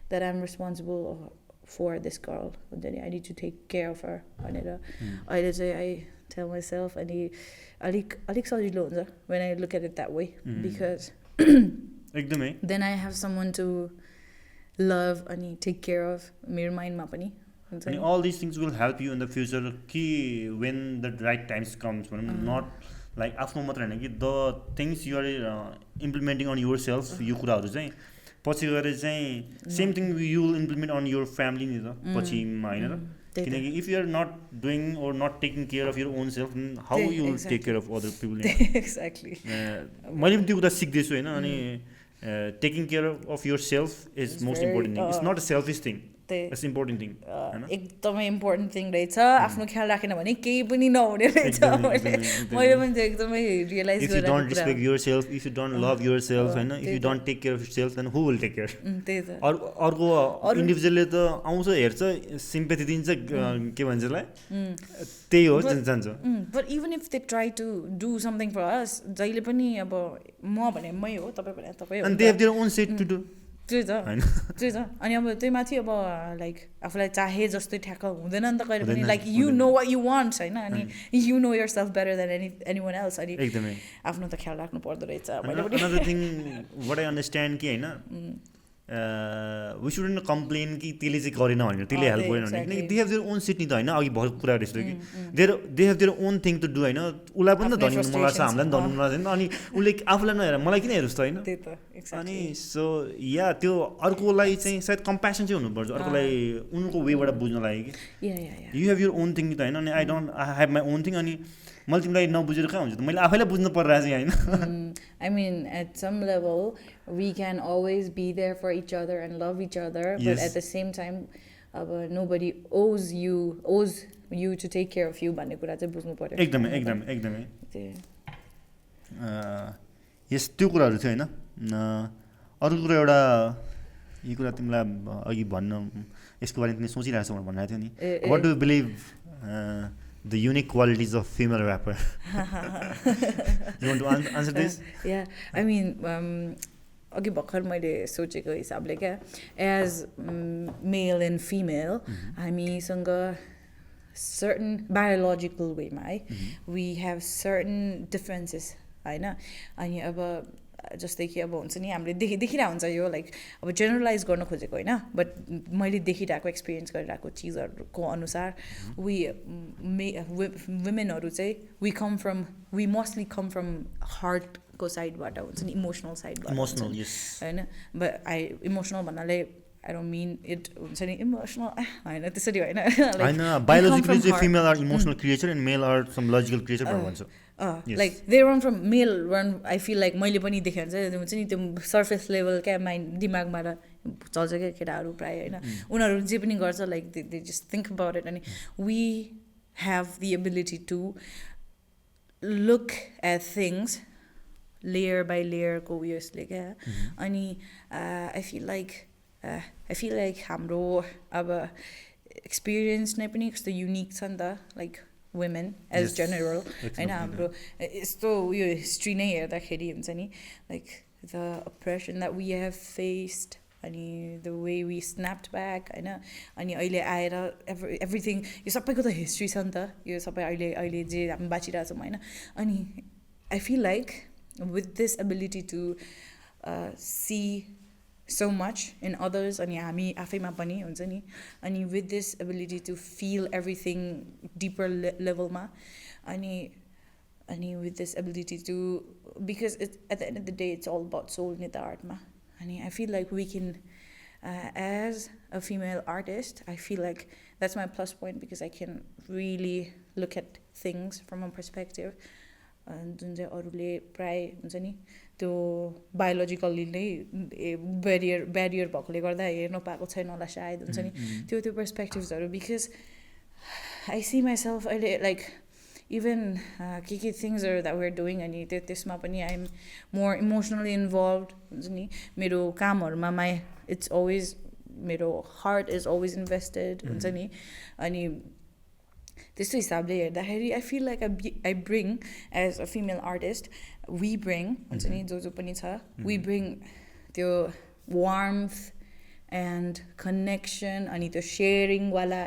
that I'm responsible for this girl I need to take care of her भनेर अहिले चाहिँ I tell myself अनि अलिक सजिलो हुन्छ when I look at it that way because एकदमै then I have someone to love अनि take care of मेरो माइन्डमा पनि हुन्छ अनि all these things will help you in the future कि when the right times comes not like आफ्नो मात्र हैन कि the things you are implementing on yourself यो कुराहरू चाहिँ पछि गएर चाहिँ same thing you will implement on your family नि त पछिमा हैन र किनकि if you are not doing or not taking care of your own self how you will take care of other people exactly मैले पनि त्यो कुरा सिक्दैछु हैन अनि taking care of your self is most important thing it's not a selfish thing it's important thing एकदमै important thing रहेछ आफ्नो ख्याल राखेन भने केही पनि नहुने रहेछ मैले पनि त्यो एकदमै रियलाइज गरेँ if you don't respect yourself if you don't love yourself हैन if you don't take care of yourself then who will take care त्यही त अर्को इन्डिभिजुअलले त आउँछ हेर्छ सिम्पैथी दिन्छ के भन्छ त्यसलाई त्यही हो जान्छ but even if they try to do something for us जहिले पनि अब म भने मै हो तपाईँ भने तपाईँ हो and they have their own shit to do त्यही त अनि अब त्यही माथि अब लाइक आफूलाई चाहे जस्तै ठ्याक्क हुँदैन नि त कहिले पनि like you know what you want हैन अनि you know your self better than anyone else अनि आफ्नो त ख्याल राख्नु पर्दो रहेछ another thing what I understand कि हैन वी सुडन्ट कम्प्लेन कि त्यसले चाहिँ गरेन भनेर त्यसले हेल्प गरेन भने किनकि they have their own shit नि त होइन अघि भर्खर कुरा गरेको कि they have their own thing to do होइन उसलाई पनि त धनी मन लाग्छ हामीलाई पनि धनी मन लाग्छ अनि उसले आफूलाई नहेर मलाई किन हेरोस् त होइन अनि सो या त्यो अर्कोलाई चाहिँ सायद कम्प्यासन चाहिँ हुनुपर्छ अर्कोलाई उनको वेबाट बुझ्नलाई कि you have your own thing नि त होइन अनि I have my own thing अनि मैले तिमीलाई नबुझेर कहाँ हुन्छ त मैले आफैलाई बुझ्नु परिरहेको चाहिँ होइन I mean, at some level, we can always be there for each other and love each other, but at the same time, nobody owes you to take care of you भन्ने कुरा चाहिँ बुझ्नु पर्यो एकदमै यस त्यो कुराहरू थियो होइन अर्को कुरा एउटा यो कुरा तिमीलाई अघि भन्न यसको बारेमा तिमीले सोचिरहेको छौ भनेर भनेको थियो नि what do believe the unique qualities of female rapper? You want to answer this? Yeah, I mean, अघि भर्खर मैले सोचेको हिसाबले क्या एज मेल एन्ड फिमेल हामीसँग certain biological वेमा है we have certain differences होइन अनि अब जस्तै कि अब हुन्छ नि हामीले देखिरहेको हुन्छ यो लाइक अब जेनरलाइज गर्न खोजेको होइन बट मैले देखिरहेको एक्सपिरियन्स गरिरहेको चिजहरूको अनुसार वुमेनहरू चाहिँ वी मोस्टली कम फ्रम हार्टको साइडबाट हुन्छ नि इमोसनल साइडबाट होइन बट इमोसनल भन्नाले I don't mean it हुन्छ नि इमोसनल होइन त्यसरी होइन बायोलोजिकली चाहिँ female are emotional creature and male are some logical creature भनेर भन्छ like they run from male run I feel like मैले पनि देखेँ हुन्छ नि त्यो सर्फेस लेभल क्या माइन्ड दिमागमा चल्छ क्या केटाहरू प्रायः होइन उनीहरू जे पनि गर्छ like they just think about it अनि we have the ability to look at things layer by लेयरको उयसले क्या अनि आई फिल लाइक हाम्रो अब एक्सपिरियन्स नै पनि कस्तो युनिक छ नि त लाइक वुमेन एज जेनरल होइन हाम्रो यस्तो उयो हिस्ट्री नै हेर्दाखेरि हुन्छ नि like the oppression that we have faced अनि the way we snapped back होइन अनि अहिले आएर एभ्रिथिङ यो सबैको त हिस्ट्री छ नि त यो सबै अहिले जे हामी बाँचिरहेछौँ होइन अनि I feel like with this ability to see so much in others अनि हामी आफैमा पनि हुन्छ नि अनि with this ability to feel everything deeper levelमा अनि with this ability to because at the end of the day it's all about soul in the art ma अनि I feel like we can as a female artist I feel like that's my plus point because I can really look at things from a perspective जुन चाहिँ अरूले प्राय हुन्छ नि त्यो biologically नै barrier भएकोले गर्दा हेर्न पाएको छैन होला सायद हुन्छ नि त्यो पर्सपेक्टिभ्सहरू बिकज आई सी माइसेल्फ अहिले लाइक इभन के थिङ्सहरू द्याट वेयर डुइङ अनि त्यसमा पनि I am more emotionally involve हुन्छ नि मेरो कामहरूमा इट्स अलवेज मेरो हार्ट इज अलवेज इन्भेस्टेड हुन्छ नि अनि त्यस्तो हिसाबले हेर्दाखेरि I feel like I bring as a female artist we bring हुन्छ नि जो पनि छ वी ब्रिङ त्यो वार्मथ एन्ड कनेक्सन अनि त्यो सेयरिङवाला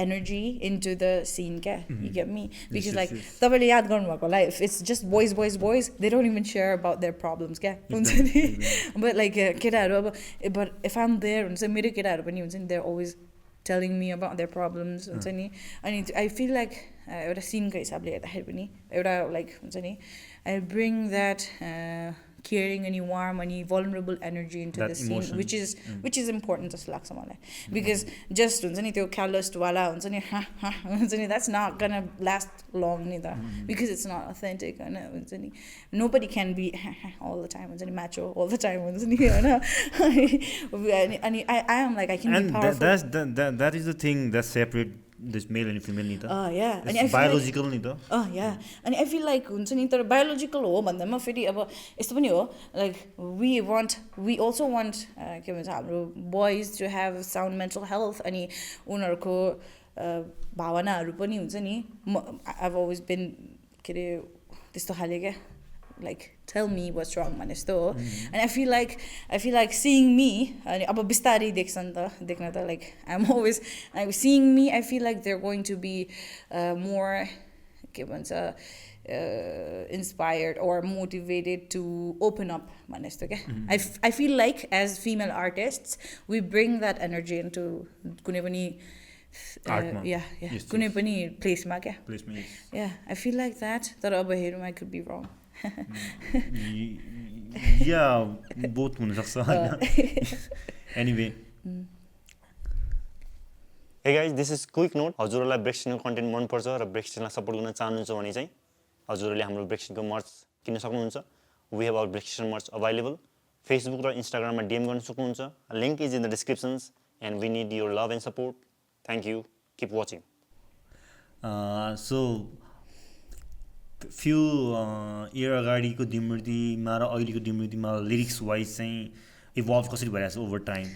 एनर्जी इन्टु द सिन क्या you get me because like तपाईँले याद गर्नुभएको होला if it's just boys they don't even share about their problems क्या हुन्छ नि बट लाइक केटाहरू अब बट इफ आम देयर हुन्छ मेरो केटाहरू पनि हुन्छ नि they're always telling me about their problems हुन्छ नि अनि I feel like एउटा सिनको हिसाबले हेर्दाखेरि पनि एउटा लाइक हुन्छ नि I bring that caring and warm and vulnerable energy into the scene which is important जस्तो लाग्छ मलाई because just हुन्छ नि त्यो calloused वाला हुन्छ नि हुन्छ नि that's not gonna last long नि त because it's not authentic and हुन्छ नि nobody can be all the time हुन्छ नि macho all the time हुन्छ नि हैन अनि I am like I can be powerful that is the thing that separate this male and female नि त yeah and biological नि त yeah and I feel like हुन्छ नि तर biological हो भन्दामा फेरि अब यस्तो पनि हो like we also want के भन्छ हाम्रो boys to have sound mental health अनि उनीहरूको भावनाहरू पनि हुन्छ नि I've always been के अरे त्यस्तो खाले क्या like tell me what's wrong भने जस्तो हो and I feel like seeing me अनि अब बिस्तारै देख्छ नि त देख्न त like I'm always seeing me I feel like they're going to be more के भन्छ inspired or motivated to open up भने जस्तो क्या I feel like as female artists we bring that energy into कुनै पनि कुनै पनि प्लेसमा क्या yeah I feel like that तर अब हेरौँ I could be wrong yeah both हुन सक्छ anyway Hey guys, this is quick note. हजुरहरूलाई ब्रेक्सटिनको कन्टेन्ट मनपर्छ र ब्रेक्सटिनलाई सपोर्ट गर्न चाहनुहुन्छ भने चाहिँ हजुरहरूले हाम्रो ब्रेक्सटिनको मर्च किन्न सक्नुहुन्छ वी हेभ आवर ब्रेक्सटिन मर्च अभाइलेबल फेसबुक र इन्स्टाग्राममा डिएम गर्न सक्नुहुन्छ link is in the descriptions and we need your love and support thank you keep watching so few year अगाडिको दिमृतिमा र अहिलेको दिमृतिमा लिरिक्स वाइज चाहिँ इभल्भ कसरी भइरहेको छ ओभर टाइम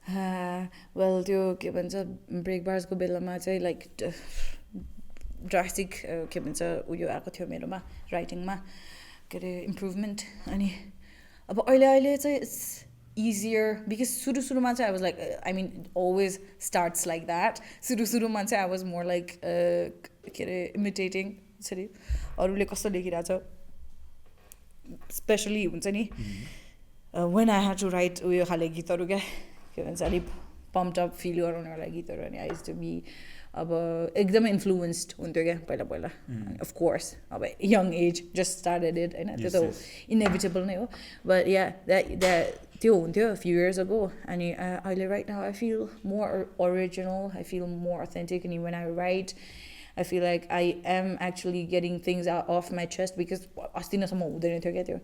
वेल त्यो के भन्छ ब्रेक बार्सको बेलामा चाहिँ लाइक ड्रास्टिक के भन्छ उयो आएको थियो मेरोमा राइटिङमा के अरे इम्प्रुभमेन्ट अनि अब अहिले चाहिँ इट्स इजियर बिकज सुरुमा चाहिँ I was like I mean always starts like that सुरुमा चाहिँ आई वाज मोर लाइक के अरे इमिटेटिङ यसरी अरूले कस्तो लेखिरहेछ स्पेसली हुन्छ नि when I had to write उयो खाले गीतहरू क्या के भन्छ अलिक पम्प्ड अप फिल गराउनेवाला गीतहरू अनि आई युज टु बी अब एकदमै इन्फ्लुएन्स्ड हुन्थ्यो क्या पहिला अफकोर्स अब young as just started it होइन त्यो त इनेभिटेबल नै हो बट या त्यो हुन्थ्यो फ्यु इयर्स अगो अनि अहिले right now I feel more original I feel more authentic अनि when I write I feel like I am actually getting things out off my chest because अस्ति नसम्म हुँदैन थियो क्या त्यो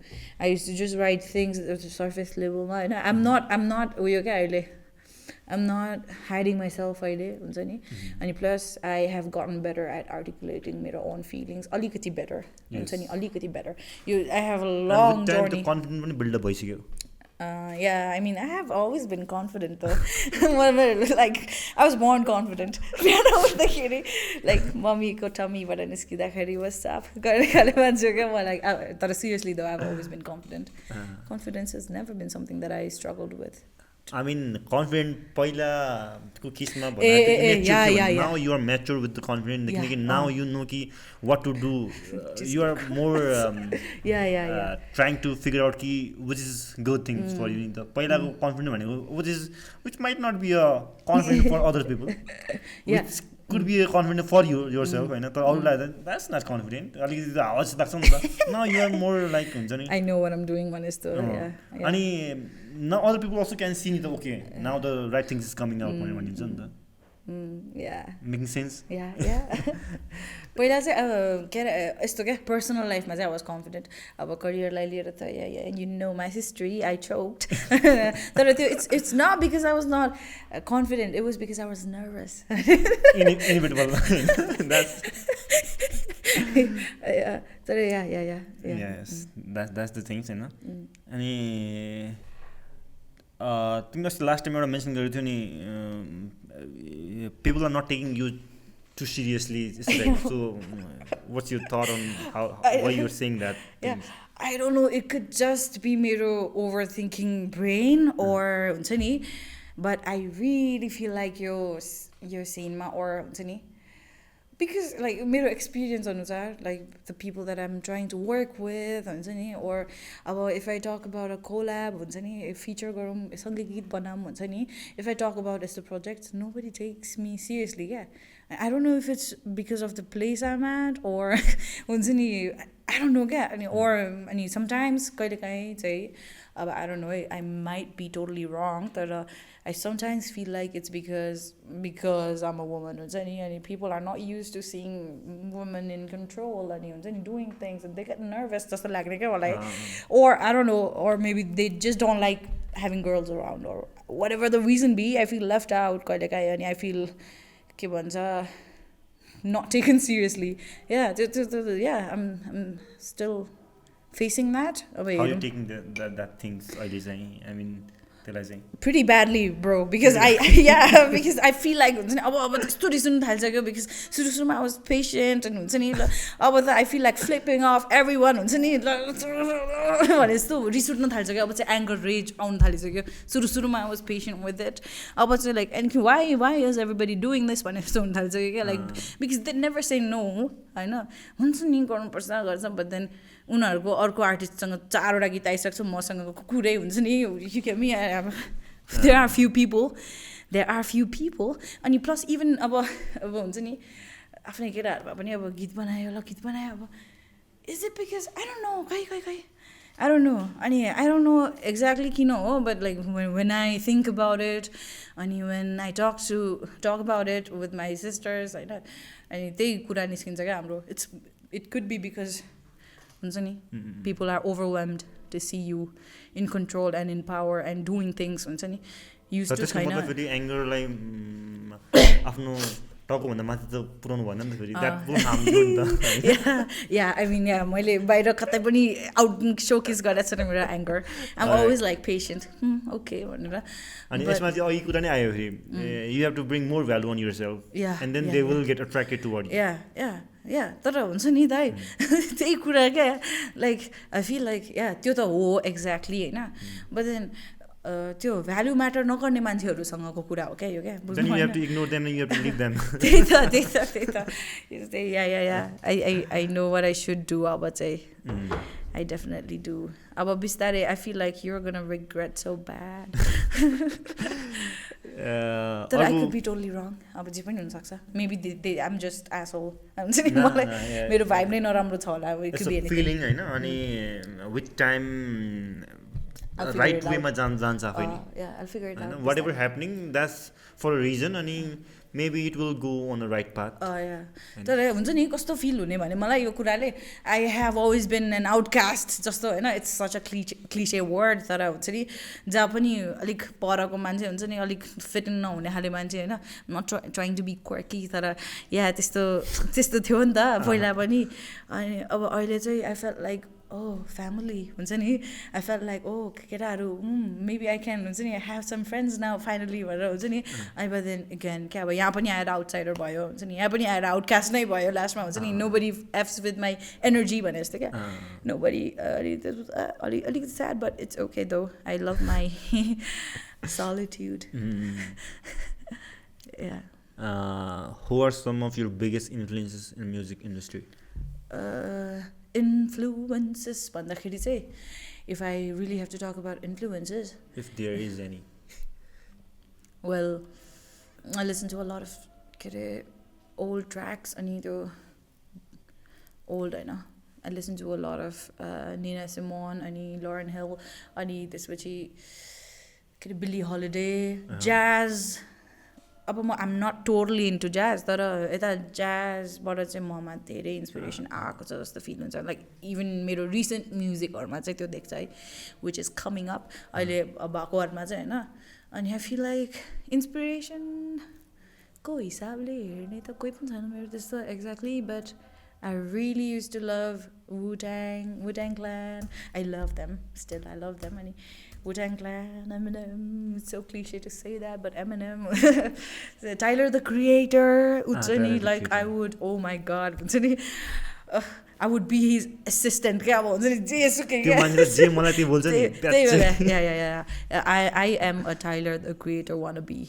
I used to just write things at the surface level होइन I'm not उयो क्या अहिले I'm not hiding myself अहिले हुन्छ नि अनि plus I have gotten better at articulating मेरो own feelings अलिकति better हुन्छ नि अलिकति better I have a long journey confidence पनि build up भइसक्यो yeah, I mean, I have always been confident though. Like, I was born confident. Like, mommy ko tummy but niskidakari was up. Like, seriously though, I've always been confident. Confidence has never been something that I struggled with. I mean, confident पहिला को किसमा भन्दा now you are mature with the confident now you know कि what to do you are more trying to figure out कि which is good things for you the पहिलाको confident भनेको which might not be a confident for other people which could be a confident for you yourself होइन तर अरूलाई that's not confident अलिकति आवाज लाग्छ नि त now you are more like हुन्छ नि I know what I'm doing भने जस्तो अनि now other people also can see it okay now the right things is coming out भनेर भनिन्छ नि त yeah making sense yeah पहिला चाहिँ के अरे यस्तो क्या पर्सनल लाइफमा चाहिँ I was confident अब करियरलाई लिएर त you know my history I choked तर त्यो it's not because I was not confident it was because I was nervous inevitable that's तर yes that's the things हैन अनि तिमीले अस्ति लास्ट टाइम एउटा मेन्सन गरेको थियो नि people are not taking you too seriously so what's your thought on why you're saying that I don't know it could just be मेरो overthinking brain or हुन्छ नि but I really feel like यो sceneमा or हुन्छ नि because like मेरो experience अनुसार like the people that I'm trying to work with हुन्छ नि or अब if I talk about a collab हुन्छ नि feature गरौँ सँगै गीत बनाऊँ हुन्छ नि if I talk about as the project nobody takes me seriously yeah I don't know if it's because of the place I'm at or हुन्छ नि I don't know क्या अनि or अनि sometimes कहिलेकाहीँ चाहिँ अब I don't know I might be totally wrong तर I sometimes feel like it's because I'm a woman हुन्छ नि अनि people are not used to seeing women in control अनि हुन्छ नि doing things and they get nervous जस्तो लाग्ने क्या मलाई or I don't know or maybe they just don't like having girls around or whatever the reason be I feel left out कहिलेकाहीँ अनि I feel के भन्छ not taken seriously yeah I'm still facing that how are you taking that things अहिले चाहिँ I mean त्यसलाई चाहिँ pretty badly, bro, because because I feel like अब त्यस्तो रिस उठ्नु थालिसक्यो because सुरुमा I was patient and हुन्छ नि ल अब त I feel like flipping off everyone हुन्छ नि ल भने जस्तो रिस उठ्नु थालिसक्यो अब चाहिँ anger rage आउनु थालिसक्यो सुरुमा I was patient with it अब चाहिँ like and why is everybody doing this भने जस्तो हुन थालिसक्यो क्या like because they never say no हैन हुन्छ नि गर्नुपर्छ गर्छ but then उनीहरूको अर्को आर्टिस्टसँग 4वटा गीत आइसक्छ मसँगको कुरै हुन्छ नि you get me there are few people अनि प्लस इभन अब हुन्छ नि आफ्नै केटाहरूमा पनि अब गीत बनायो अब is it because I don't know खै I don't know अनि I don't know exactly किन हो but like when I think about it अनि when I talk about it with my sisters हैन अनि त्यही कुरा निस्किन्छ क्या हाम्रो it could be because हुन्छ नि people are overwhelmed to see you in control and in power and doing things हुन्छ नि used to छैन फेरि एङ्गरलाई आफ्नो टाउको भन्दा माथि त पुराउनु भएन नि त फेरि द्याट विल हार्म यु नि त या आई मिन या मैले बाहिर कतै पनि आउट शोकेस गरेको छैन मेरो anger I am always like patient okay भनेर अनि यसमा चाहिँ अघि कुरा नै आयो फेरि you have to bring more value on yourself and then they will get attracted toward yeah तर हुन्छ नि दाइ त्यही कुरा क्या like I feel like yeah त्यो त हो एक्ज्याक्टली होइन बट देन त्यो भ्यालु म्याटर नगर्ने मान्छेहरूसँगको कुरा हो क्या यो क्या त्यही yeah I know what I should do अब चाहिँ I definitely do. अब बिस्तारै I feel like you're gonna regret so bad. तर I could be totally wrong. अब जे पनि हुनसक्छ. Maybe I'm just asshole. हुन्छ नि मलाई मेरो भाइब नै नराम्रो छ होला. It could be anything. Feeling हैन अनि with time right way मा जान्छ आफै नि. Yeah, I'll figure it out. Whatever happening that's for a reason अनि maybe it will go on the right path. तर हुन्छ नि कस्तो फिल हुने भने मलाई यो कुराले I have always been an outcast जस्तो होइन it's such a cliche word तर हुन्छ नि जहाँ पनि अलिक परको मान्छे हुन्छ नि अलिक फिट नहुने खाले मान्छे होइन not trying to be quirky तर या त्यस्तो थियो नि त पहिला पनि अनि अब अहिले चाहिँ आई फेल्ट लाइक फ्यामिली हुन्छ नि आई फेल्ट लाइक केटाहरू मेबी आई क्यान हुन्छ नि I have some friends now finally भनेर हुन्छ नि अनि बट देन अगेन क्या अब यहाँ पनि आएर आउटसाइडर भयो हुन्छ नि यहाँ पनि आएर आउटकास्ट नै भयो लास्टमा हुन्छ नि नो बडी एफ्स विथ माई एनर्जी भने जस्तो क्या नो बडी अलिकति sad but it's okay though I love my solitude. Who are some of your biggest influences in music industry? Influences भन्दाखेरि चाहिँ if I really have to talk about influences, if there is any, well, I listen to a lot of old tracks अनि त्यो old होइन I listen to a lot of Nina Simone अनि Lauryn Hill अनि त्यसपछि Billie Holiday, jazz. अब म I'm not totally into jazz तर यता jazzबाट चाहिँ ममा धेरै इन्सपिरेसन आएको छ जस्तो फिल हुन्छ लाइक इभन मेरो रिसेन्ट म्युजिकहरूमा चाहिँ त्यो देख्छ है विच इज कमिङ अप अहिले भएकोहरूमा चाहिँ होइन अनि आई फिल लाइक इन्सपिरेसनको हिसाबले हेर्ने त कोही पनि छैन मेरो त्यस्तो exactly but I really used to love Wu-Tang Clan. I love them still. I love them. And Wu-Tang Clan, Eminem. It's so cliche to say that, but Eminem, Tyler the Creator, Utsuni, like I would. Oh my God, Utsuni. I would be his assistant. Yeah. I am a Tyler the Creator wannabe.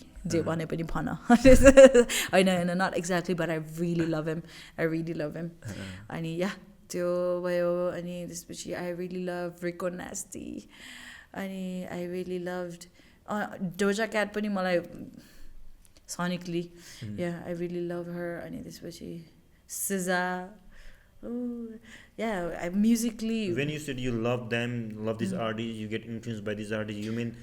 I know, not exactly, but I really love him. And yeah, and I really love Rico Nasty. And I really loved Doja Cat pani malai sonically. Yeah, I really love her. And SZA. Yeah, musically. When you said you love them, love these artists, you get influenced by these artists, you mean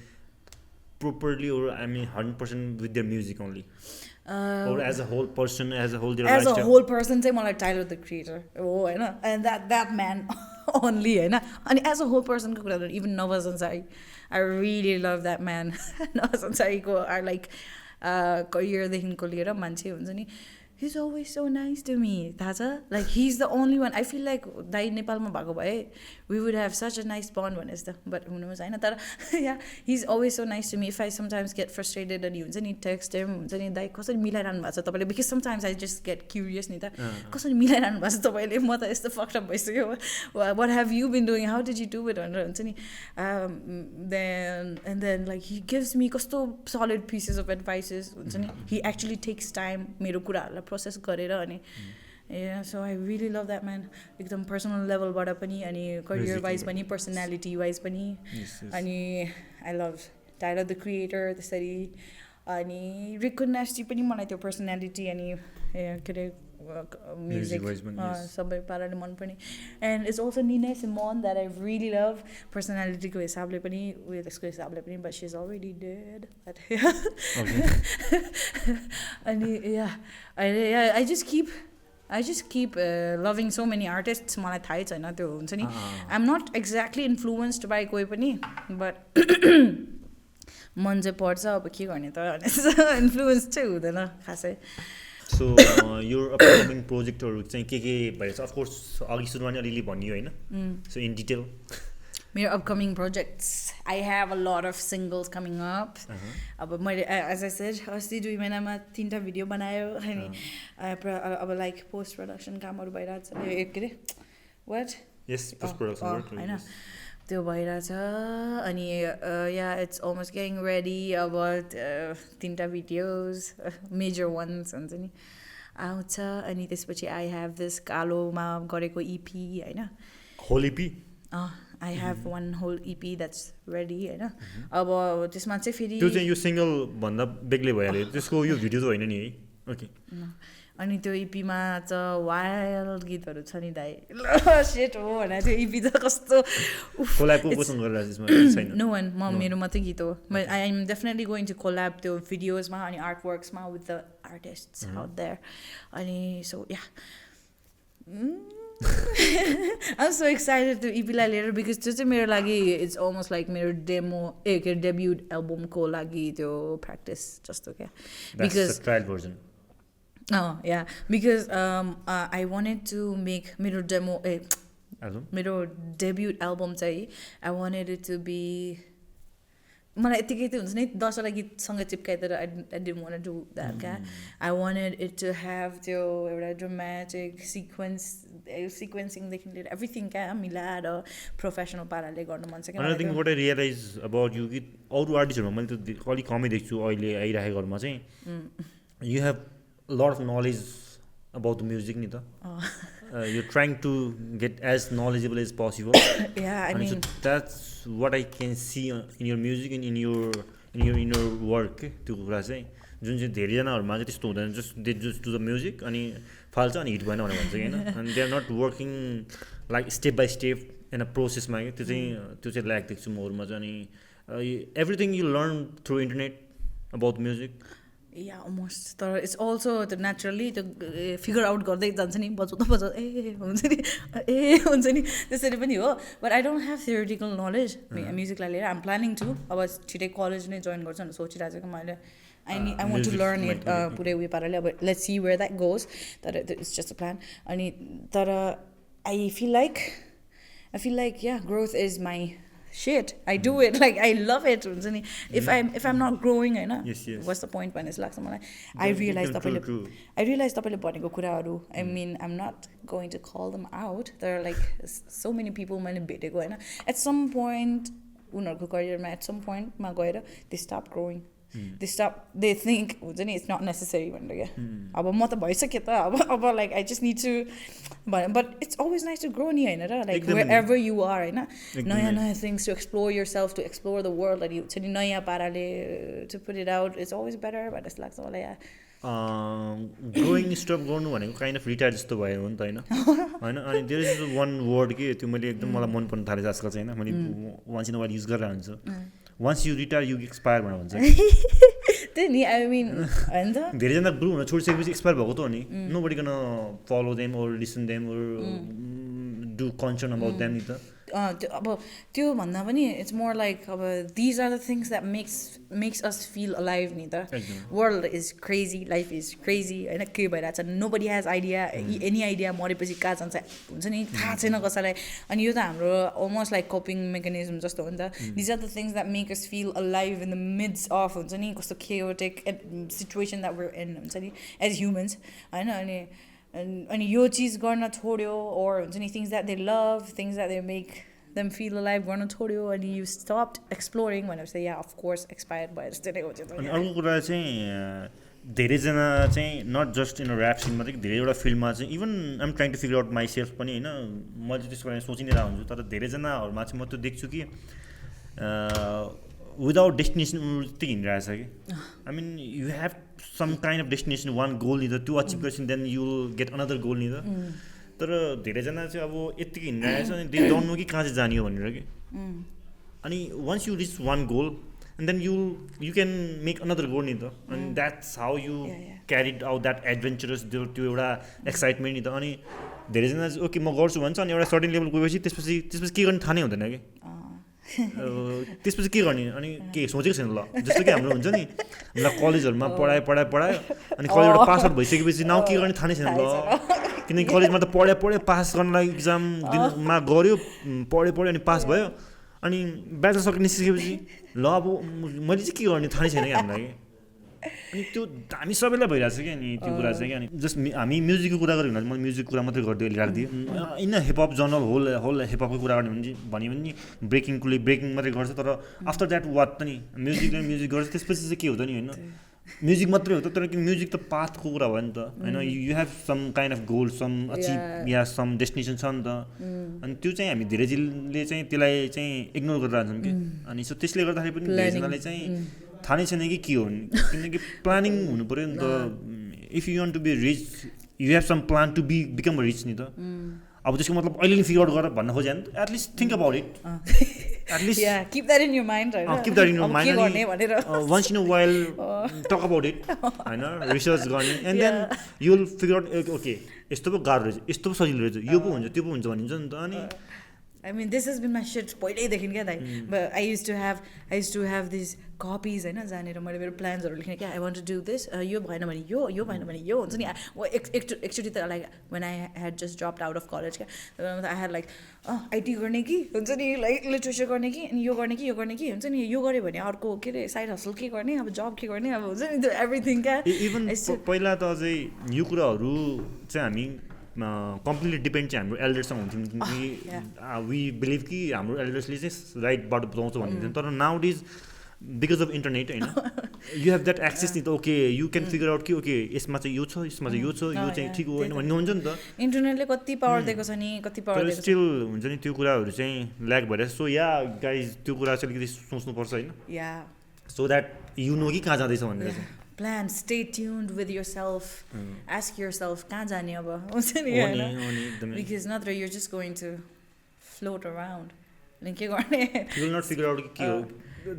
properly or I mean 100% with their music only? Or as a whole person, as a whole their as lifestyle? A whole person चाहिँ मलाई Tyler the Creator I know, and that man only होइन अनि as a whole person को कुरा गर्नु even Nova Sansari I really love that man Nova Sansari को are like career देखिको लिएर मान्छे हुन्छ नि he's always so nice to me. थाहा छ like he's the only one. I feel like दाइ नेपालमा भएको भए we would have such a nice bond भने जस्तो, but who knows हैन. तर yeah, he's always so nice to me. If I sometimes get frustrated अनि हुन्छ नि text him हुन्छ नि दाइ कसरी मिलाइरहनु भएको छ तपाईँले, because sometimes I just get curious नि त कसरी मिलाइरहनु भएको छ तपाईँले, म त यस्तो fucked up भइसक्यो, what have you been doing, how did you do it भनेर हुन्छ नि. Then like he gives me कस्तो solid pieces of advices हुन्छ नि. He actually takes time मेरो कुराहरूलाई प्रोसेस गरेर अनि yeah, so I really love that man. एकदम पर्सनल लेभलबाट पनि अनि करियर वाइज पनि पर्सनालिटी वाइज पनि अनि I love Tyler the creator त्यसरी अनि रिको नास्टी पनि मलाई त्यो पर्सनालिटी अनि के अरे म्युजिक सबै पाराले मनपर्ने. And it's also Nina Simone that I really love पर्सनालिटीको हिसाबले पनि उयो त्यसको हिसाबले पनि, but she is already dead. अनि yeah I just keep loving so many artists. मलाई थाहै छैन त्यो हुन्छ नि. I'm not exactly influenced by कोही पनि, but मन चाहिँ पर्छ अब के गर्ने त, इन्फ्लुएन्स चाहिँ हुँदैन खासै. सो यो अपकमिङ प्रोजेक्टहरू चाहिँ के भइरहेछ? अफकोर्स अघि सुरुमा नै अलिअलि भनियो होइन, सो इन डिटेल मेरो upcoming projects, I have a lot of singles coming up. अब मैले एज आई सेड अस्ति 2 महिनामा 3टा भिडियो बनायो अनि अब लाइक पोस्ट प्रडक्सन कामहरू भइरहेछ. के अरे वाट होइन त्यो भइरहेछ अनि या इट्स अलमोस्ट गेटिङ रेडी. अब 3टा भिडियोज मेजर वान्स हुन्छ नि आउँछ. अनि त्यसपछि आई हेभ दिस कालोमा गरेको इपी होइन, whole EP. I have one whole EP that's ready होइन. अब त्यसमा चाहिँ फेरि त्यो चाहिँ यो सिङ्गल भन्दा बेग्लै भइहाल्यो, त्यसको यो भिडियो त होइन नि है. ओके. अनि त्यो इपीमा चाहिँ वाइल्ड गीतहरू छ नि दाइ, ल सेट हो भने त्यो इपी त कस्तो नो वान म मेरो मात्रै गीत हो. I am definitely going to collab त्यो भिडियोजमा अनि आर्ट वर्क्समा with the artists out there. अनि so yeah I'm so excited to EP लाई लिएर, because त्यो चाहिँ मेरो लागि इट्स अलमोस्ट लाइक मेरो डेमो के डेब्युट एल्बमको लागि त्यो प्र्याक्टिस जस्तो क्या. Because trial version yeah because I wanted to make मेरो डेमो मेरो डेब्युट एल्बम चाहिँ I wanted it to be, मलाई यतिकै त्यो हुन्छ नि 10वटा गीतसँग चिप्काइदिएर I didn't want to do that क्या. I wanted it to have त्यो एउटा ड्रामेटिक सिक्वेन्सिङदेखि लिएर एभ्रिथिङ क्या मिलाएर प्रोफेसनल पाराले गर्नु मन छ क्या. I think what I realize about you कि अरू आर्टिस्टहरूमा मैले त अलिक कमै देख्छु अहिले आइराखेकोहरूमा चाहिँ you have lot of knowledge about the music नि त. You're trying to get as knowledgeable as possible. Yeah, I mean, so that's what I can see in your music and in your work. त्यो कुरा चाहिँ जुन चाहिँ धेरैजनाहरूमा चाहिँ त्यस्तो हुँदैन, just they just do the music अनि फाल्छ अनि हिट भएन भनेर भन्छ कि होइन. अनि they are not working like step by step and a प्रोसेसमा क्या. त्यो चाहिँ ल्याक देख्छु म अरूमा चाहिँ. अनि everything you learn through internet about music. Yeah almost. तर इट्स अल्सो त्यो नेचुरली त्यो फिगर आउट गर्दै जान्छ नि, बजाउँदा हुन्छ नि त्यसरी पनि हो. But I don't have theoretical knowledge म्युजिकलाई लिएर. आइम प्लानिङ टु अब छिटै कलेज नै जोइन गर्छु भनेर सोचिरहेको छु मैले. I want to learn it पुरै उयो पाराले. अब let's see where that goes. तर इट्स जस्ट अ प्लान. अनि तर आई फिल लाइक या growth is my shit. I do it like I love it हुन्छ नि. if I'm not growing होइन, what's the point भन्ने जस्तो लाग्छ मलाई. I realize तपाईँले भनेको कुराहरू, I mean I'm not going to call them out. There are like so many people मैले भेटेको होइन, at some point उनीहरूको करियरमा at some point मा गएर they stop growing. They think हुन्छ नि it's not necessary भनेर क्या. अब म त भइसक्यो त अब like I just need to, but it's always nice to grow नि होइन र, like wherever you are होइन. नयाँ things to explore yourself, to explore the world, अनि हुन्छ नि नयाँ पाराले to put it out, it's always better भन्ने जस्तो लाग्छ मलाई. ग्रोइङ स्टप गर्नु भनेको काइन्ड अफ रिटायर जस्तो भयो हो नि त होइन. अनि देयर इज वान वर्ड के त्यो मैले एकदम मलाई मन पर्न थालेछ आजकल चाहिँ होइन. मैले once in a while use गरेर हुन्छ, once you retire you expire भनेर भन्छ. त्यही नि आई मिन होइन त. धेरैजना ग्रो हुन छोडिसकेपछि एक्सपायर भएको त हो नि. Nobody gonna follow them or listen them or do concern about them नि त. अब त्यो भन्दा पनि इट्स मोर लाइक अब these are the things that makes us feel alive नि त world is crazy life is crazy होइन के भइरहेको छ nobody has idea any idea मरेपछि कहाँ जान्छ हुन्छ नि थाहा छैन कसैलाई अनि यो त हाम्रो अलमोस्ट लाइक कोपिङ मेकानिजम जस्तो हो नि त these are the things that make us feel alive in the midst of हुन्छ नि कस्तो chaotic situation that where in हुन्छ नि एज ह्युमन्स होइन अनि यो चिज गर्न छोड्यो ओर हुन्छ नि things that they love things that they make them feel alive गर्न छोड्यो अनि यु स्टप्ड एक्सप्लोरिङ भनेपछि या अफकोर्स एक्सपायर्ड भयो जस्तै नै हो त्यो अनि अर्को कुरा चाहिँ धेरैजना चाहिँ नट जस्ट इन ऱ्याप सिनमा चाहिँ धेरैवटा फिल्डमा चाहिँ even I'm trying to figure out myself पनि होइन मैले त्यसको बारेमा सोचि नै रहेको हुन्छु तर धेरैजनाहरूमा चाहिँ म त्यो देख्छु कि विदाउट डेस्टिनेसन उति हिँडिरहेछ कि I mean you have some kind of destination one goal नि त त्यो अचिभ गरेपछि then you will get another goal नि त तर धेरैजना चाहिँ अब यत्तिकै हिँडिरहेछ अनि दे डोन्ट नो कि कहाँ चाहिँ जाने हो भनेर कि अनि once you reach one goal and then you can make another goal नि त अनि that's how you carried out that adventurous त्यो एउटा एक्साइटमेन्ट नि त अनि धेरैजना चाहिँ ओके म गर्छु भन्छ अनि एउटा सर्टेन लेभल गएपछि त्यसपछि के गर्ने थाहा नै हुँदैन कि त्यसपछि के गर्ने अनि के सोचेको छैन ल जस्तो कि हाम्रो हुन्छ नि हामीलाई कलेजहरूमा पढायो अनि कलेजबाट पास आउट भइसकेपछि नाउ के गर्ने थाहा नै छैन ल किनकि कलेजमा त पढ्यो पास गर्नलाई इक्जाम दिनमा गऱ्यो पढ्यो अनि पास भयो अनि ब्याचलर सकेर निस्किसकेपछि ल अब मैले चाहिँ के गर्ने थाहा नै छैन कि हामीलाई अनि त्यो हामी सबैलाई भइरहेको छ कि अनि त्यो कुरा चाहिँ कि अनि जस्ट हामी म्युजिकको कुरा गऱ्यो भने म म्युजिकको कुरा मात्रै गरिदियो राखिदिएँ इन हिपहप जनरल होल हिपहपको कुरा गर्ने भन्यो भने ब्रेकिङ मात्रै गर्छ तर आफ्टर द्याट वाट त नि म्युजिक गर्छ त्यसपछि चाहिँ के हुँदैन नि होइन म्युजिक मात्रै हो त तर म्युजिक त पाथको कुरा भयो नि त होइन you have some kind of goal some achieve या सम डेस्टिनेसन छ नि त अनि त्यो चाहिँ हामी धेरैले चाहिँ त्यसलाई चाहिँ इग्नोर गरेर जान्छौँ कि अनि सो त्यसले गर्दाखेरि पनि धेरैजनाले चाहिँ थाहा नै छैन कि के हो किनकि प्लानिङ हुनु पऱ्यो नि त if you want to be rich you have some plan to become rich नि त अब त्यसको मतलब अहिले नै फिगर आउट गरेर भन्न खोज्यो भने at least think about it at least keep that in your mind keep that in your mind once in a while talk about it होइन रिसर्च गर्ने and then you will figure out okay यस्तो पो गाह्रो रहेछ यस्तो पो सजिलो रहेछ यो पो हुन्छ त्यो पो हुन्छ भनिन्छ नि त अनि I mean, this has been my shit पहिल्यैदेखि क्या दाइ but I used to have these copies होइन जहाँनिर मैले मेरो प्लान्सहरू लेख्ने क्या I want to do this यो भएन भने यो भएन भने यो हुन्छ नि एकचोटि त like when I had just dropped out of college क्या I had like IT गर्ने कि हुन्छ नि लाइक लिटरेचर गर्ने कि अनि यो गर्ने कि हुन्छ नि यो गऱ्यो भने अर्को के अरे साइड हसल के गर्ने अब जब के गर्ने अब हुन्छ नि एभ्रिथिङ क्या इभन पहिला त अझै यो कुराहरू चाहिँ हामी कम्प्लिटली डिपेन्ड चाहिँ हाम्रो एल्डर्ससँग हुन्थ्यौँ कि वी बिलिभ कि हाम्रो एल्डर्सले चाहिँ राइट बाटो बताउँछ भन्ने तर now it is because of internet होइन यु हेभ द्याट एक्सेस नि त okay you can figure out कि ओके यसमा चाहिँ यो छ यसमा चाहिँ यो छ यो चाहिँ ठिक हो होइन भन्ने हुन्छ नि त इन्टरनेटले कति पावर दिएको छ नि कति पावर स्टिल हुन्छ नि त्यो कुराहरू चाहिँ ल्याक भइरहेको सो या गाइज त्यो कुरा चाहिँ अलिकति सोच्नुपर्छ होइन सो द्याट यु नो कि कहाँ जाँदैछ भनेर चाहिँ plan, stay tuned with yourself, ask yourself कहाँ जाने अब हुन्छ नि होइन because नत्र you're just going to float around अनि के गर्ने you will not figure out के हो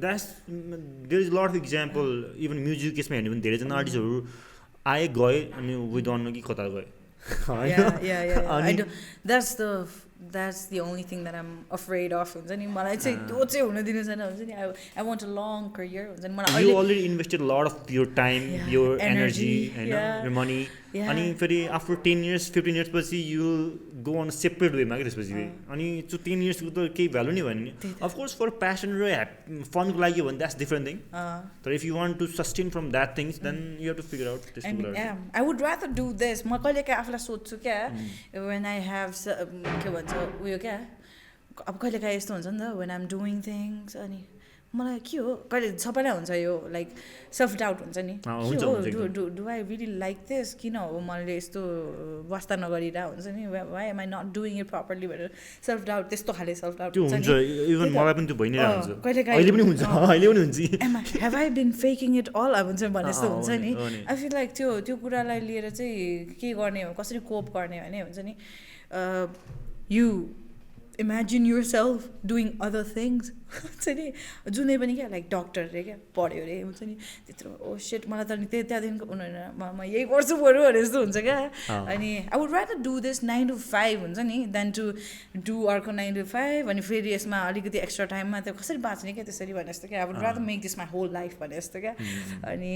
that's there is a lot of example even music केसमा हेर्ने पनि धेरैजना आर्टिस्टहरू आए गए अनि we don't know कि कता गए that's the only thing that I'm afraid of हुन्छ नि मलाई चाहिँ त्यो चाहिँ हुन दिनु छैन हुन्छ नि I want a long career हुन्छ नि मलाई you already invested a lot of your time your energy and your money अनि फेरि आफ्टर 10 years 15 years पछि you will go on a separate way मा के त्यसपछि अनि त्यो 10 years को त केही भ्यालु नै भएन नि of course for passion र फनको लागि हो भने that's different thing तर if you want to sustain from that things then you have to figure out this I would rather do this म कहिलेकाहीँ आफूलाई सोध्छु क्या when I have के भन्छ उयो क्या अब कहिलेकाहीँ यस्तो हुन्छ नि त when I'm doing things अनि मलाई के हो कहिले सबैलाई हुन्छ यो लाइक सेल्फ डाउट हुन्छ नि do I really like this किन हो मैले यस्तो वास्ता नगरिरहेको हुन्छ नि why am I not doing it properly भनेर सेल्फ डाउट त्यस्तो खाले सेल्फ डाउट हुन्छ इभन मलाई पनि त्यो भइ नै रहन्छ कहिलेकाहीँ अहिले पनि हुन्छ अहिले पनि हुन्छ have I been faking it all अब हुन्छ भने जस्तो हुन्छ नि आई फिल लाइक त्यो कुरालाई लिएर चाहिँ के गर्ने हो कसरी कोप गर्ने भने हुन्छ नि imagine yourself doing other things हुन्छ नि जुनै पनि क्या लाइक डक्टर अरे क्या पढ्यो अरे हुन्छ नि त्यत्रो ओ सेट मलाई त नि त्यहाँदेखिको म यही गर्छु बरु भने जस्तो हुन्छ क्या अनि I would rather do this 9 to 5 हुन्छ नि देन टु डु अर्को 9 to 5 अनि फेरि यसमा अलिकति एक्स्ट्रा टाइममा त्यो कसरी बाँच्ने क्या त्यसरी भने जस्तो क्या I would rather make this my whole life भने जस्तो क्या अनि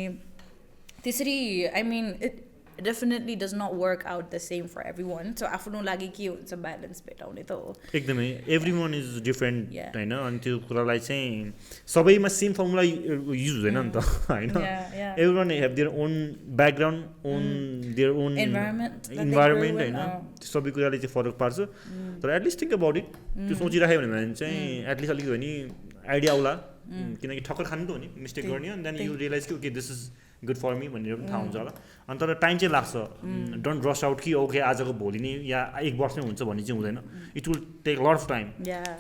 त्यसरी I mean it definitely does not work out the same for everyone. So आफ्नो लागि के हुन्छ ब्यालेन्स भेटाउने त हो एकदमै एभ्रीवन इज डिफरेन्ट हैन अनि त्यो कुरालाई चाहिँ सबैमा सेम फर्मुला युज हुँदैन नि त हैन everyone have their own background own their own environment हैन सबै कुराले चाहिँ फरक पार्छ तर एटलिस्ट थिङ्क अबाउट इट त्यो सोचिराख्यो भने चाहिँ एटलिस्ट अलिकति भने आइडिया आउला किनकि ठक्कर खानु त हो नि मिस्टेक गर्ने अनि देन यु रियलाइज कि okay this is good for me भनेर पनि थाहा हुन्छ होला अनि तर टाइम चाहिँ लाग्छ डोन्ट रस आउट कि ओके आजको भोलि नै या 1 वर्षमै हुन्छ भन्ने चाहिँ हुँदैन it will take lot of time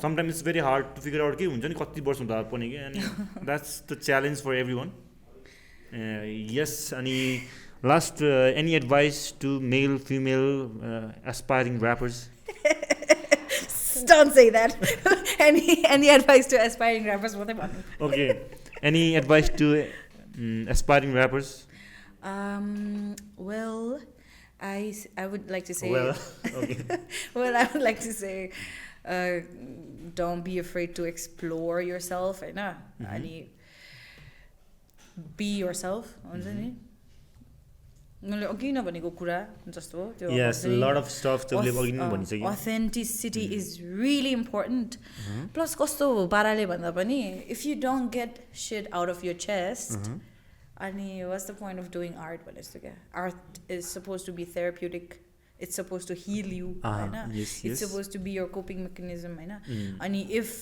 sometimes it's very hard to figure out के हुन्छ नि कति वर्ष हुँदा पनि कि अनि that's the challenge for every one यस अनि last any advice to male female aspiring rappers Don't say that. any advice to aspiring rappers? What they want? Okay. Any advice to aspiring rappers? Well, I would like to say. Well, okay. Well, I would like to say, don't be afraid to explore yourself. And be yourself. मैले अघि नभनेको कुरा जस्तो त्यो lot of stuff त्यसले अघि नै भनिसक्यो authenticity is really important plus कस्तो पाराले भन्दा पनि if you don't get shit out of your chest अनि what's the point of doing art भने जस्तो क्या art is supposed to be therapeutic it's supposed to heal you हैन it's supposed to be your coping mechanism हैन अनि if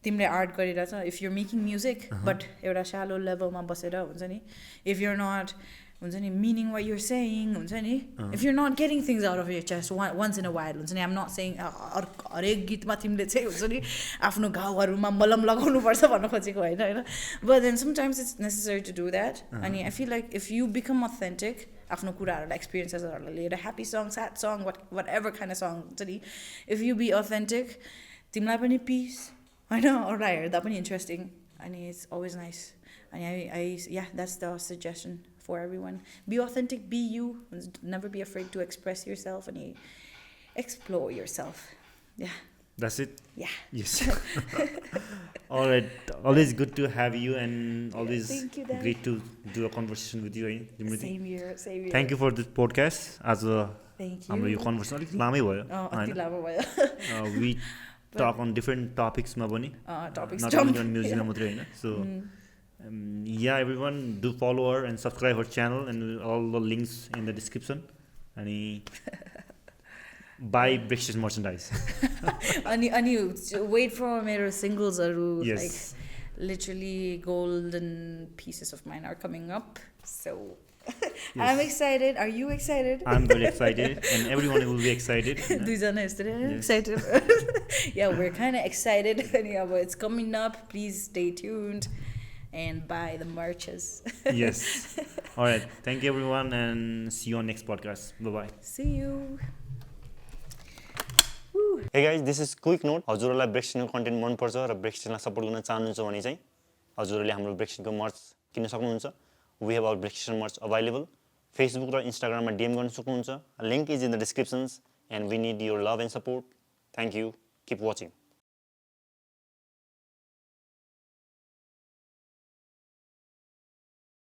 तिमीले art गरिरहेछ if you're making music but एउटा shallow levelमा बसेर हुन्छ नि if you're not हुन्छ नि meaning what you're saying हुन्छ नि if you're not getting things out of your chest once in a while हुन्छ नि I'm not saying हरेक गीतमा तिमीले चाहिँ हुन्छ नि आफ्नो घाउहरूमा मलम लगाउनु पर्छ भन्न खोजेको होइन होइन but then sometimes it's necessary to do that अनि I feel like if you become authentic आफ्नो कुराहरूलाई एक्सपिरियन्सेसहरूलाई लिएर happy song sad song whatever kind of song हुन्छ नि if you be authentic तिमीलाई पनि peace होइन अरूलाई हेर्दा पनि interesting अनि it's always nice and I yeah that's the suggestion for everyone be authentic be you never be afraid to express yourself and explore yourself yeah that's it yeah yes all right always good to have you and always great to do a conversation with you Dmriti same here thank you for this podcast as a thank you हाम्रो यो conversation अलिक लामै भयो अति लामो भयो we talk on different topics मा पनि topics not only on music मात्रै हैन so yeah everyone do follow her and subscribe her channel and all the links in the description and buy BREAKSTATION merchandise अनि wait for मेरो singles yes. like literally golden pieces of mine are coming up so yes. I'm excited are you excited I'm very excited and everyone will be excited दुईजना यस्तो excited yeah we're kind of excited and it's coming up please stay tuned and buy the merches yes all right thank you everyone and see you on next podcast bye bye see you hey guys this is quick note हजुरहरुलाई ब्रेक्सटाटिनको content मन पर्छ र ब्रेक्सटाटिनलाई support गर्न चाहनुहुन्छ भने चाहिँ हजुरहरुले हाम्रो ब्रेक्सटाटिनको मर्च किन्न सक्नुहुन्छ we have our ब्रेक्सटाटिन मर्च अवेलेबल फेसबुक र इन्स्टाग्राममा डीएम गर्न सक्नुहुन्छ link is in the descriptions and we need your love and support thank you keep watching